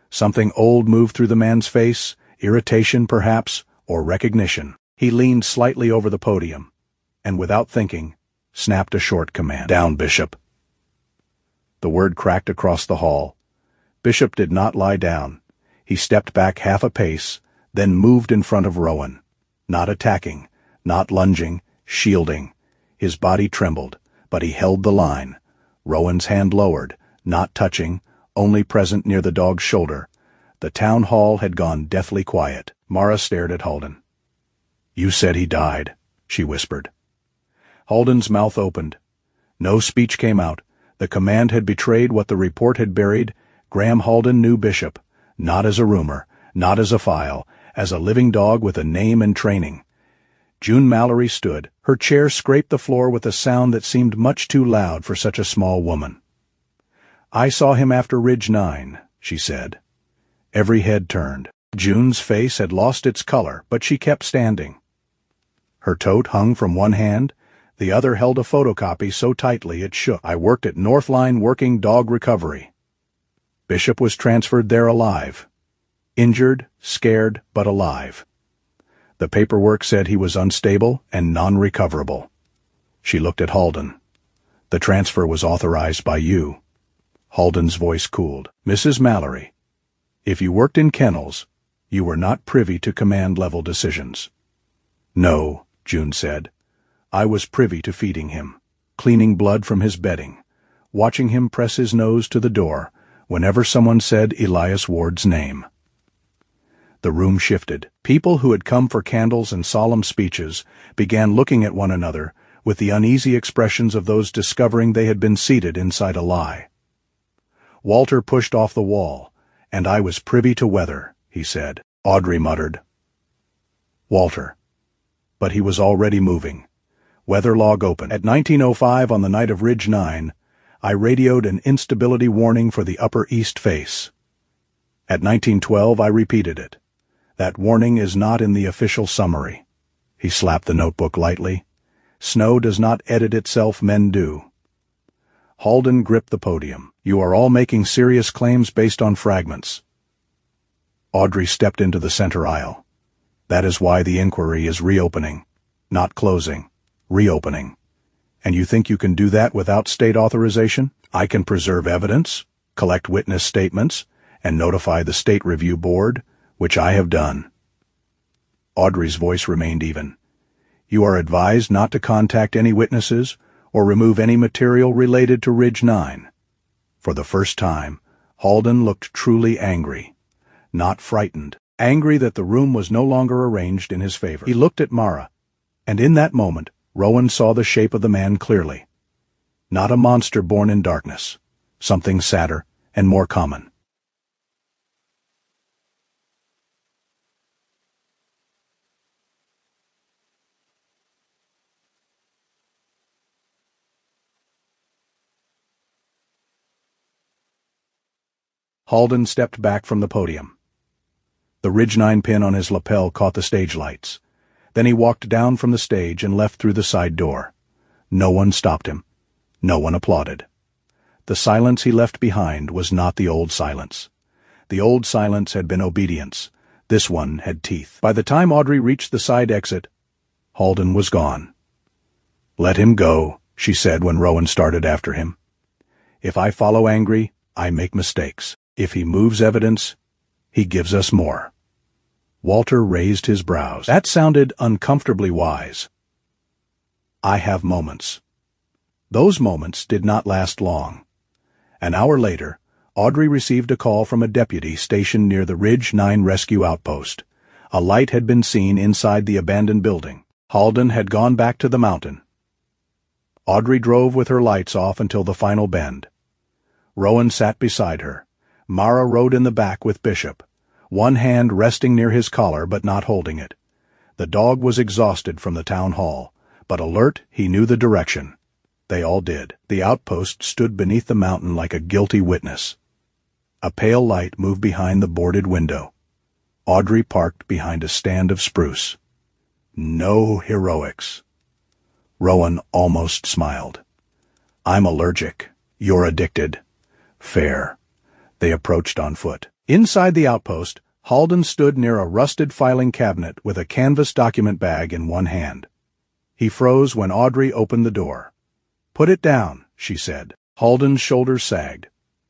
Something old moved through the man's face, irritation perhaps, or recognition. He leaned slightly over the podium, and without thinking, snapped a short command. Down, Bishop. The word cracked across the hall. Bishop did not lie down. He stepped back half a pace, then moved in front of Rowan. Not attacking, not lunging, shielding. His body trembled, but he held the line. Rowan's hand lowered, not touching, only present near the dog's shoulder. The town hall had gone deathly quiet. Mara stared at Halden. You said he died, she whispered. Halden's mouth opened. No speech came out. The command had betrayed what the report had buried. Graham Halden knew Bishop, not as a rumor, not as a file, as a living dog with a name and training. June Mallory stood. Her chair scraped the floor with a sound that seemed much too loud for such a small woman. I saw him after Ridge 9, she said. Every head turned. June's face had lost its color, but she kept standing. Her tote hung from one hand. The other held a photocopy so tightly it shook. I worked at Northline Working Dog Recovery. Bishop was transferred there alive. Injured, scared, but alive. The paperwork said he was unstable and non-recoverable. She looked at Halden. The transfer was authorized by you. Halden's voice cooled. Mrs. Mallory, if you worked in kennels, you were not privy to command-level decisions. No, June said. I was privy to feeding him, cleaning blood from his bedding, watching him press his nose to the door whenever someone said Elias Ward's name. The room shifted. People who had come for candles and solemn speeches began looking at one another with the uneasy expressions of those discovering they had been seated inside a lie. Walter pushed off the wall, and I was privy to weather, he said. Audrey muttered. Walter. But he was already moving. Weather log open. At 19:05 on the night of Ridge 9, I radioed an instability warning for the Upper East Face. At 19:12 I repeated it. That warning is not in the official summary. He slapped the notebook lightly. Snow does not edit itself, men do. Halden gripped the podium. You are all making serious claims based on fragments. Audrey stepped into the center aisle. That is why the inquiry is reopening, not closing, reopening. And you think you can do that without state authorization? I can preserve evidence, collect witness statements, and notify the State Review Board, which I have done. Audrey's voice remained even. You are advised not to contact any witnesses or remove any material related to Ridge 9. For the first time, Halden looked truly angry, not frightened, angry that the room was no longer arranged in his favor. He looked at Mara, and in that moment, Rowan saw the shape of the man clearly. Not a monster born in darkness, something sadder and more common. Halden stepped back from the podium. The Ridge 9 pin on his lapel caught the stage lights. Then he walked down from the stage and left through the side door. No one stopped him. No one applauded. The silence he left behind was not the old silence. The old silence had been obedience. This one had teeth. By the time Audrey reached the side exit, Halden was gone. "Let him go," she said when Rowan started after him. "If I follow angry, I make mistakes. If he moves evidence, he gives us more." Walter raised his brows. That sounded uncomfortably wise. "I have moments." Those moments did not last long. An hour later, Audrey received a call from a deputy stationed near the Ridge 9 rescue outpost. A light had been seen inside the abandoned building. Halden had gone back to the mountain. Audrey drove with her lights off until the final bend. Rowan sat beside her. Mara rode in the back with Bishop, one hand resting near his collar but not holding it. The dog was exhausted from the town hall, but alert, he knew the direction. They all did. The outpost stood beneath the mountain like a guilty witness. A pale light moved behind the boarded window. Audrey parked behind a stand of spruce. No heroics. Rowan almost smiled. "I'm allergic. You're addicted." "Fair." They approached on foot. Inside the outpost, Halden stood near a rusted filing cabinet with a canvas document bag in one hand. He froze when Audrey opened the door. "Put it down," she said. Halden's shoulders sagged.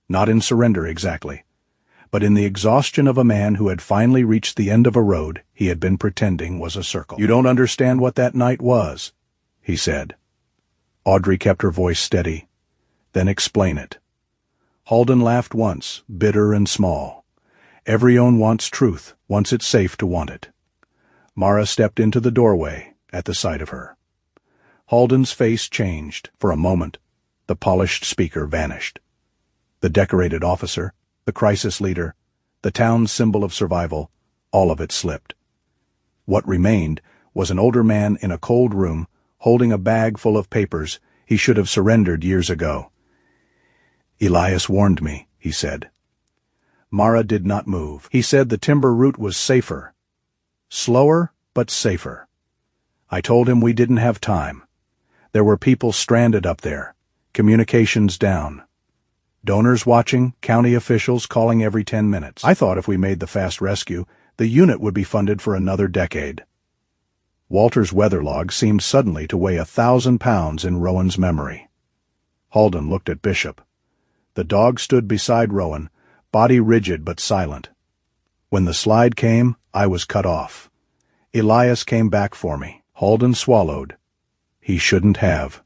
Not in surrender exactly, but in the exhaustion of a man who had finally reached the end of a road he had been pretending was a circle. "You don't understand what that night was," he said. Audrey kept her voice steady. "Then explain it." Halden laughed once, bitter and small. Everyone wants truth, once it's safe to want it. Mara stepped into the doorway at the sight of her. Halden's face changed. For a moment, the polished speaker vanished. The decorated officer, the crisis leader, the town's symbol of survival, all of it slipped. What remained was an older man in a cold room, holding a bag full of papers he should have surrendered years ago. "Elias warned me," he said. Mara did not move. "He said the timber route was safer. Slower, but safer. I told him we didn't have time. There were people stranded up there, communications down. Donors watching, county officials calling every 10 minutes. I thought if we made the fast rescue, the unit would be funded for another decade." Walter's weather log seemed suddenly to weigh 1,000 pounds in Rowan's memory. Halden looked at Bishop. The dog stood beside Rowan, body rigid but silent. "When the slide came, I was cut off. Elias came back for me." Halden swallowed. "He shouldn't have."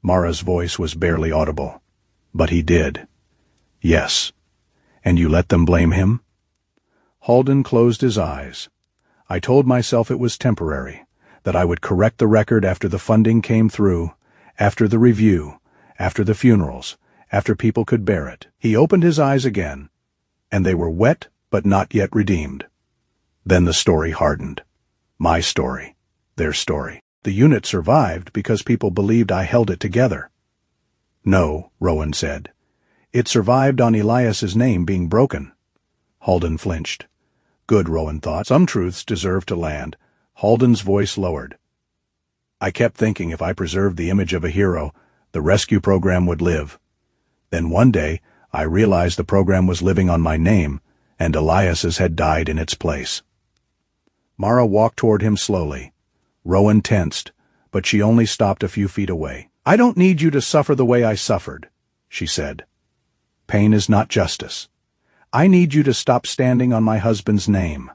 Mara's voice was barely audible. "But he did." "Yes. And you let them blame him?" Halden closed his eyes. "I told myself it was temporary, that I would correct the record after the funding came through, after the review, after the funerals, after people could bear it." He opened his eyes again, and they were wet but not yet redeemed. Then the story hardened. My story. Their story. The unit survived because people believed I held it together. "No," Rowan said. "It survived on Elias's name being broken." Halden flinched. Good, Rowan thought. Some truths deserve to land. Halden's voice lowered. "I kept thinking if I preserved the image of a hero, the rescue program would live. Then one day, I realized the program was living on my name, and Elias's had died in its place." Mara walked toward him slowly. Rowan tensed, but she only stopped a few feet away. "I don't need you to suffer the way I suffered," she said. "Pain is not justice. I need you to stop standing on my husband's name."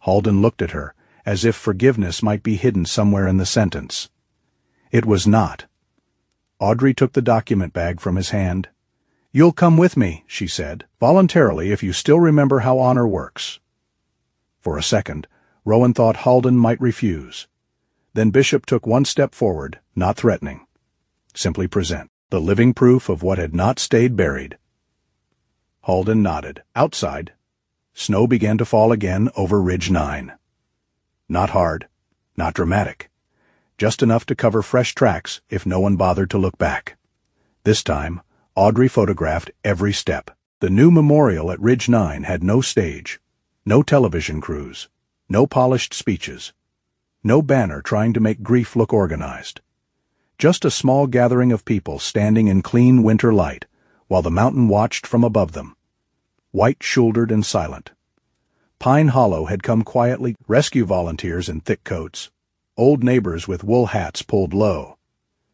Halden looked at her, as if forgiveness might be hidden somewhere in the sentence. It was not. Audrey took the document bag from his hand. "You'll come with me," she said, "voluntarily if you still remember how honor works." For a second, Rowan thought Halden might refuse. Then Bishop took one step forward, not threatening. Simply present. The living proof of what had not stayed buried. Halden nodded. Outside, snow began to fall again over Ridge 9. Not hard, not dramatic. Just enough to cover fresh tracks if no one bothered to look back. This time, Audrey photographed every step. The new memorial at Ridge 9 had no stage, no television crews, no polished speeches, no banner trying to make grief look organized. Just a small gathering of people standing in clean winter light while the mountain watched from above them, white-shouldered and silent. Pine Hollow had come quietly, rescue volunteers in thick coats, Old neighbors with wool hats pulled low.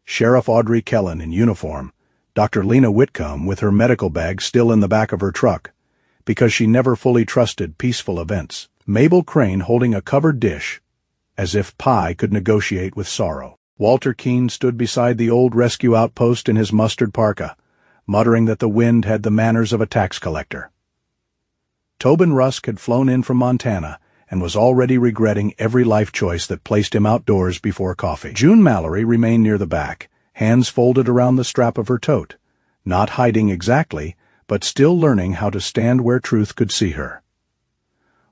Sheriff Audrey Kellen in uniform, Dr. Lena Whitcomb with her medical bag still in the back of her truck, because she never fully trusted peaceful events. Mabel Crane holding a covered dish, as if pie could negotiate with sorrow. Walter Keene stood beside the old rescue outpost in his mustard parka, muttering that the wind had the manners of a tax collector. Tobin Rusk had flown in from Montana and was already regretting every life choice that placed him outdoors before coffee. June Mallory remained near the back, hands folded around the strap of her tote, not hiding exactly, but still learning how to stand where truth could see her.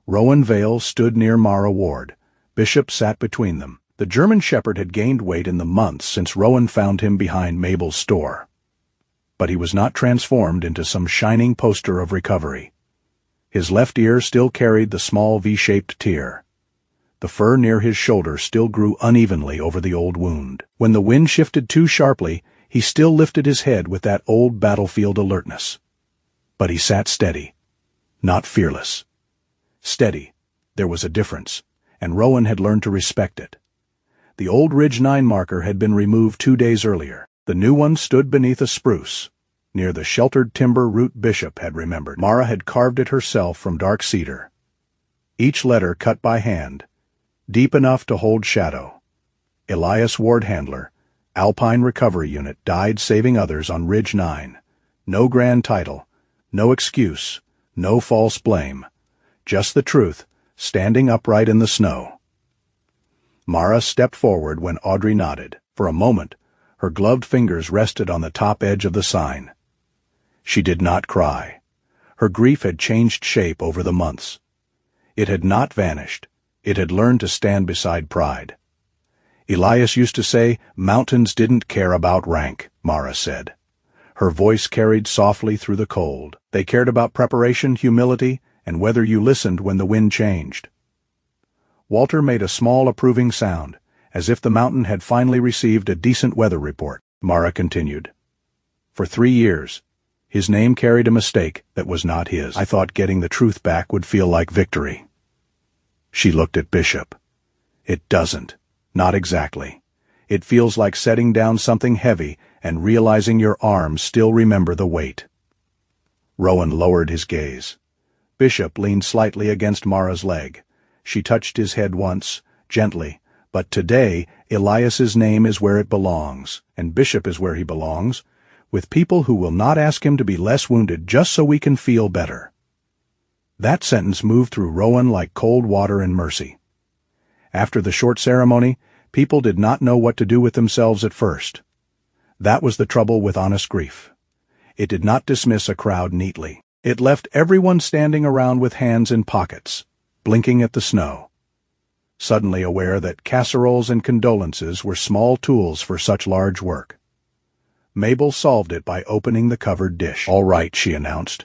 Rowan Vale stood near Mara Ward. Bishop sat between them. The German Shepherd had gained weight in the months since Rowan found him behind Mabel's store. But he was not transformed into some shining poster of recovery. His left ear still carried the small V-shaped tear. The fur near his shoulder still grew unevenly over the old wound. When the wind shifted too sharply, he still lifted his head with that old battlefield alertness. But he sat steady, not fearless. Steady. There was a difference, and Rowan had learned to respect it. The old Ridge 9 marker had been removed 2 days earlier. The new one stood beneath a spruce, near the sheltered timber Root Bishop had remembered. Mara had carved it herself from dark cedar. Each letter cut by hand, deep enough to hold shadow. Elias Ward Handler, Alpine Recovery Unit, died saving others on Ridge 9. No grand title, no excuse, no false blame. Just the truth, standing upright in the snow. Mara stepped forward when Audrey nodded. For a moment, her gloved fingers rested on the top edge of the sign. She did not cry. Her grief had changed shape over the months. It had not vanished. It had learned to stand beside pride. Elias used to say, "Mountains didn't care about rank," Mara said. Her voice carried softly through the cold. They cared about preparation, humility, and whether you listened when the wind changed. Walter made a small approving sound, as if the mountain had finally received a decent weather report. Mara continued. For 3 years, his name carried a mistake that was not his. I thought getting the truth back would feel like victory. She looked at Bishop. It doesn't. Not exactly. It feels like setting down something heavy and realizing your arms still remember the weight. Rowan lowered his gaze. Bishop leaned slightly against Mara's leg. She touched his head once, gently, but today Elias's name is where it belongs, and Bishop is where he belongs, with people who will not ask him to be less wounded just so we can feel better. That sentence moved through Rowan like cold water and mercy. After the short ceremony, people did not know what to do with themselves at first. That was the trouble with honest grief. It did not dismiss a crowd neatly. It left everyone standing around with hands in pockets, blinking at the snow, suddenly aware that casseroles and condolences were small tools for such large work. Mabel solved it by opening the covered dish. "All right," she announced.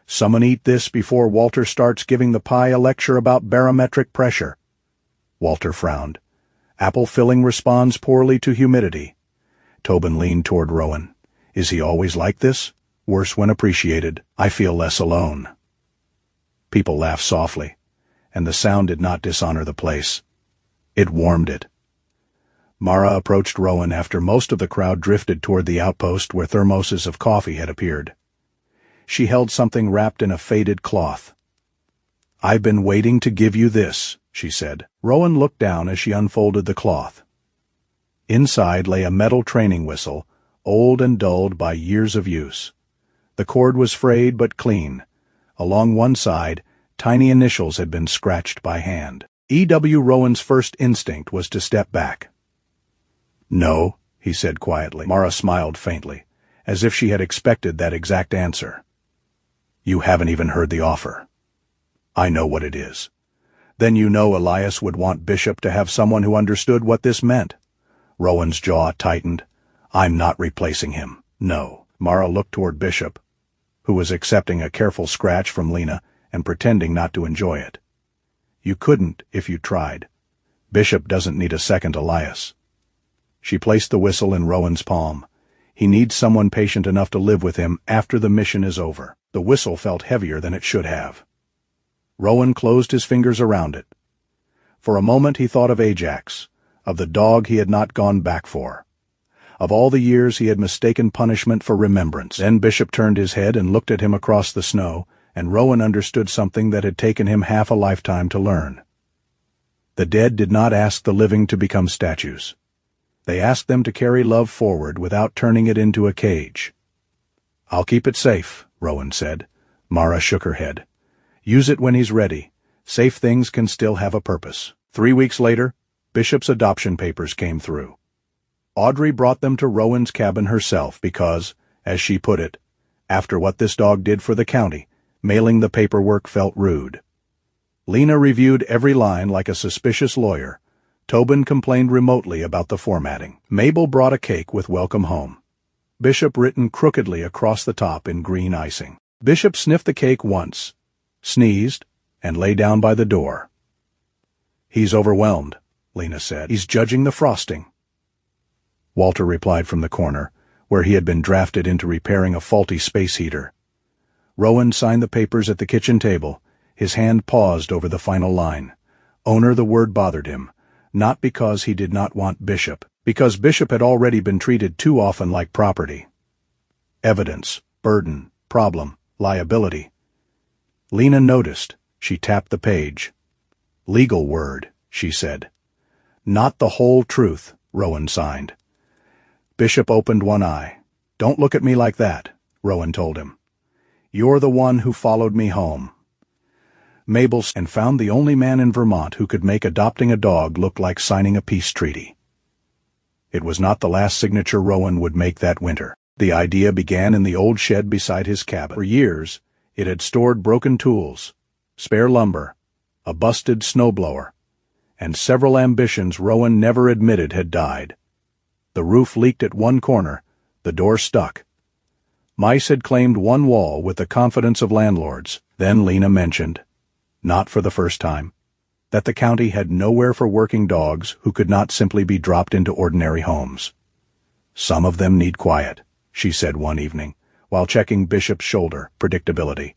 "Someone eat this before Walter starts giving the pie a lecture about barometric pressure." Walter frowned. Apple filling responds poorly to humidity. Tobin leaned toward Rowan. "Is he always like this? Worse when appreciated. I feel less alone." People laughed softly, and the sound did not dishonor the place. It warmed it. Mara approached Rowan after most of the crowd drifted toward the outpost where thermoses of coffee had appeared. She held something wrapped in a faded cloth. "I've been waiting to give you this," she said. Rowan looked down as she unfolded the cloth. Inside lay a metal training whistle, old and dulled by years of use. The cord was frayed but clean. Along one side, tiny initials had been scratched by hand. E.W. Rowan's first instinct was to step back. "No," he said quietly. Mara smiled faintly, as if she had expected that exact answer. "You haven't even heard the offer." "I know what it is." "Then you know Elias would want Bishop to have someone who understood what this meant." Rowan's jaw tightened. "I'm not replacing him. No." Mara looked toward Bishop, who was accepting a careful scratch from Lena and pretending not to enjoy it. "You couldn't if you tried. Bishop doesn't need a second Elias." She placed the whistle in Rowan's palm. "He needs someone patient enough to live with him after the mission is over." The whistle felt heavier than it should have. Rowan closed his fingers around it. For a moment he thought of Ajax, of the dog he had not gone back for, of all the years he had mistaken punishment for remembrance. Then Bishop turned his head and looked at him across the snow, and Rowan understood something that had taken him half a lifetime to learn. The dead did not ask the living to become statues. They asked them to carry love forward without turning it into a cage. "I'll keep it safe," Rowan said. Mara shook her head. "Use it when he's ready. Safe things can still have a purpose." 3 weeks later, Bishop's adoption papers came through. Audrey brought them to Rowan's cabin herself because, as she put it, after what this dog did for the county, mailing the paperwork felt rude. Lena reviewed every line like a suspicious lawyer. Tobin complained remotely about the formatting. Mabel brought a cake with "Welcome Home," Bishop written crookedly across the top in green icing. Bishop sniffed the cake once, sneezed, and lay down by the door. "He's overwhelmed," Lena said. "He's judging the frosting." Walter replied from the corner, where he had been drafted into repairing a faulty space heater. Rowan signed the papers at the kitchen table. His hand paused over the final line. Owner, the word bothered him, not because he did not want Bishop, because Bishop had already been treated too often like property. Evidence, burden, problem, liability. Lena noticed. She tapped the page. "Legal word," she said. "Not the whole truth," Rowan signed. Bishop opened one eye. "Don't look at me like that," Rowan told him. "You're the one who followed me home." Mabel and found the only man in Vermont who could make adopting a dog look like signing a peace treaty. It was not the last signature Rowan would make that winter. The idea began in the old shed beside his cabin. For years, it had stored broken tools, spare lumber, a busted snowblower, and several ambitions Rowan never admitted had died. The roof leaked at one corner, the door stuck. Mice had claimed one wall with the confidence of landlords. Then Lena mentioned, not for the first time, that the county had nowhere for working dogs who could not simply be dropped into ordinary homes. "Some of them need quiet," she said one evening, while checking Bishop's shoulder. Predictability.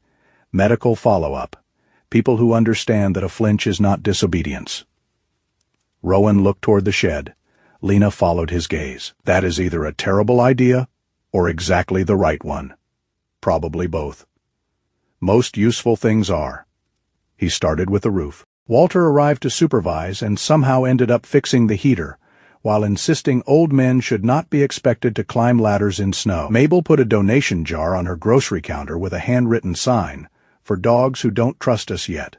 Medical follow-up. People who understand that a flinch is not disobedience. Rowan looked toward the shed. Lena followed his gaze. "That is either a terrible idea or exactly the right one. Probably both. Most useful things are." He started with the roof. Walter arrived to supervise and somehow ended up fixing the heater, while insisting old men should not be expected to climb ladders in snow. Mabel put a donation jar on her grocery counter with a handwritten sign, "For dogs who don't trust us yet."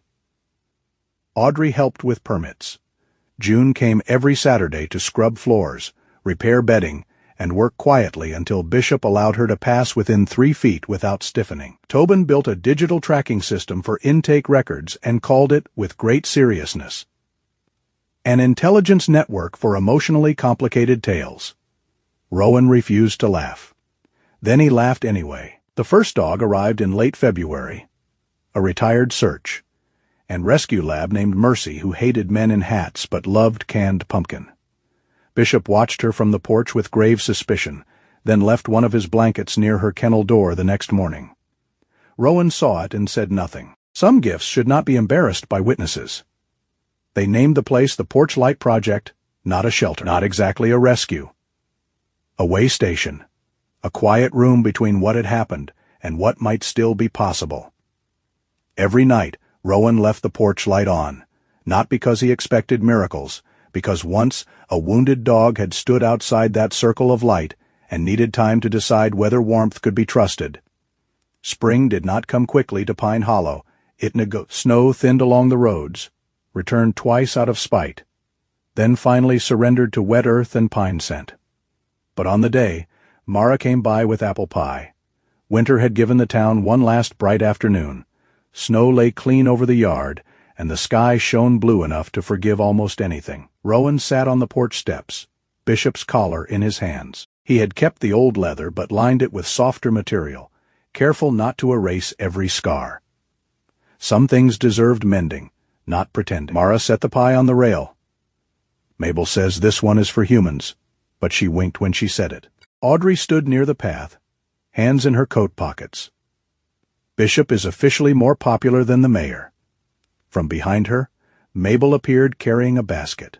Audrey helped with permits. June came every Saturday to scrub floors, repair bedding, and work quietly until Bishop allowed her to pass within 3 feet without stiffening. Tobin built a digital tracking system for intake records and called it, with great seriousness, an intelligence network for emotionally complicated tales. Rowan refused to laugh. Then he laughed anyway. The first dog arrived in late February, a retired search, and rescue lab named Mercy, who hated men in hats but loved canned pumpkin. Bishop watched her from the porch with grave suspicion, then left one of his blankets near her kennel door the next morning. Rowan saw it and said nothing. Some gifts should not be embarrassed by witnesses. They named the place the Porch Light Project, not a shelter, not exactly a rescue. A way station, a quiet room between what had happened and what might still be possible. Every night, Rowan left the porch light on, not because he expected miracles, because once a wounded dog had stood outside that circle of light and needed time to decide whether warmth could be trusted. Spring did not come quickly to Pine Hollow. Snow thinned along the roads, returned twice out of spite, then finally surrendered to wet earth and pine scent. But on the day, Mara came by with apple pie. Winter had given the town one last bright afternoon. Snow lay clean over the yard, and the sky shone blue enough to forgive almost anything. Rowan sat on the porch steps, Bishop's collar in his hands. He had kept the old leather but lined it with softer material, careful not to erase every scar. Some things deserved mending, not pretending. Mara set the pie on the rail. "Mabel says this one is for humans," but she winked when she said it. Audrey stood near the path, hands in her coat pockets. "Bishop is officially more popular than the mayor." From behind her, Mabel appeared carrying a basket.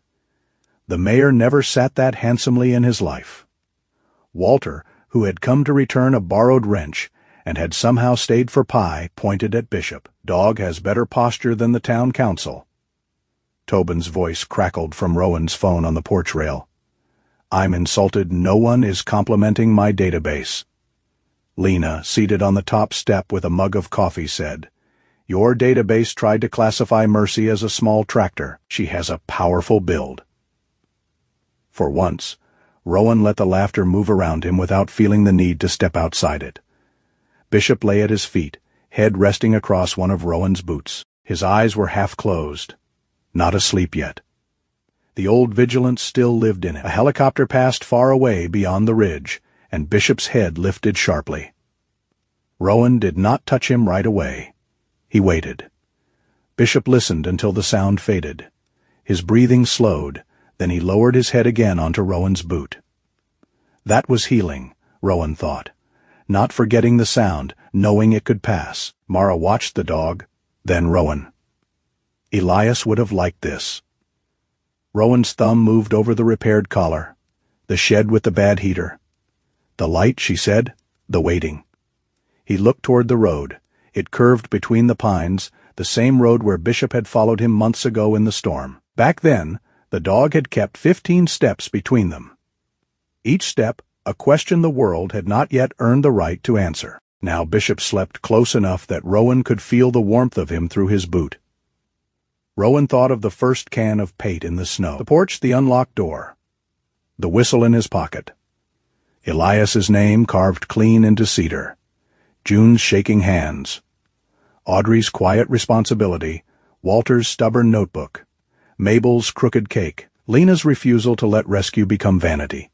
The mayor never sat that handsomely in his life. Walter, who had come to return a borrowed wrench and had somehow stayed for pie, pointed at Bishop. "Dog has better posture than the town council." Tobin's voice crackled from Rowan's phone on the porch rail. "I'm insulted no one is complimenting my database." Lena, seated on the top step with a mug of coffee, said, "Your database tried to classify Mercy as a small tractor. She has a powerful build." For once, Rowan let the laughter move around him without feeling the need to step outside it. Bishop lay at his feet, head resting across one of Rowan's boots. His eyes were half closed, not asleep yet. The old vigilance still lived in him. A helicopter passed far away beyond the ridge, and Bishop's head lifted sharply. Rowan did not touch him right away. He waited. Bishop listened until the sound faded. His breathing slowed, then he lowered his head again onto Rowan's boot. That was healing, Rowan thought. Not forgetting the sound, knowing it could pass. Mara watched the dog, then Rowan. Elias would have liked this. Rowan's thumb moved over the repaired collar. The shed with the bad heater. The light, she said. The waiting. He looked toward the road. It curved between the pines, the same road where Bishop had followed him months ago in the storm. Back then, the dog had kept 15 steps between them. Each step, a question the world had not yet earned the right to answer. Now Bishop slept close enough that Rowan could feel the warmth of him through his boot. Rowan thought of the first can of pate in the snow. The porch, the unlocked door. The whistle in his pocket. Elias's name carved clean into cedar. June's shaking hands. Audrey's quiet responsibility. Walter's stubborn notebook. Mabel's crooked cake. Lena's refusal to let rescue become vanity.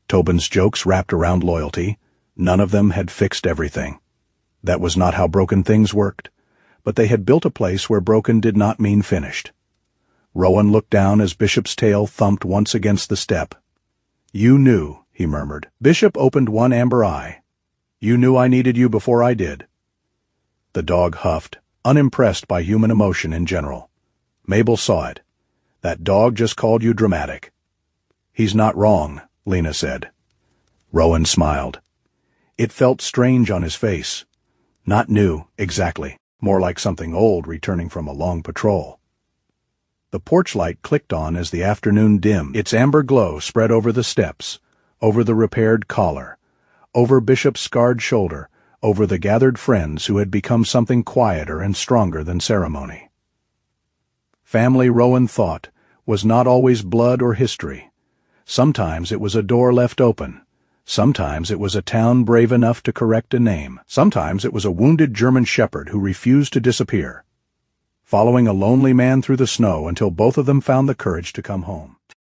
Tobin's jokes wrapped around loyalty. None of them had fixed everything. That was not how broken things worked. But they had built a place where broken did not mean finished. Rowan looked down as Bishop's tail thumped once against the step. "You knew," he murmured. Bishop opened one amber eye. "You knew I needed you before I did." The dog huffed, unimpressed by human emotion in general. Mabel saw it. "That dog just called you dramatic." "He's not wrong," Lena said. Rowan smiled. It felt strange on his face. Not new, exactly. More like something old returning from a long patrol. The porch light clicked on as the afternoon dimmed. Its amber glow spread over the steps, over the repaired collar, over Bishop's scarred shoulder, over the gathered friends who had become something quieter and stronger than ceremony. Family, Rowan thought, was not always blood or history. Sometimes it was a door left open. Sometimes it was a town brave enough to correct a name. Sometimes it was a wounded German shepherd who refused to disappear, following a lonely man through the snow until both of them found the courage to come home.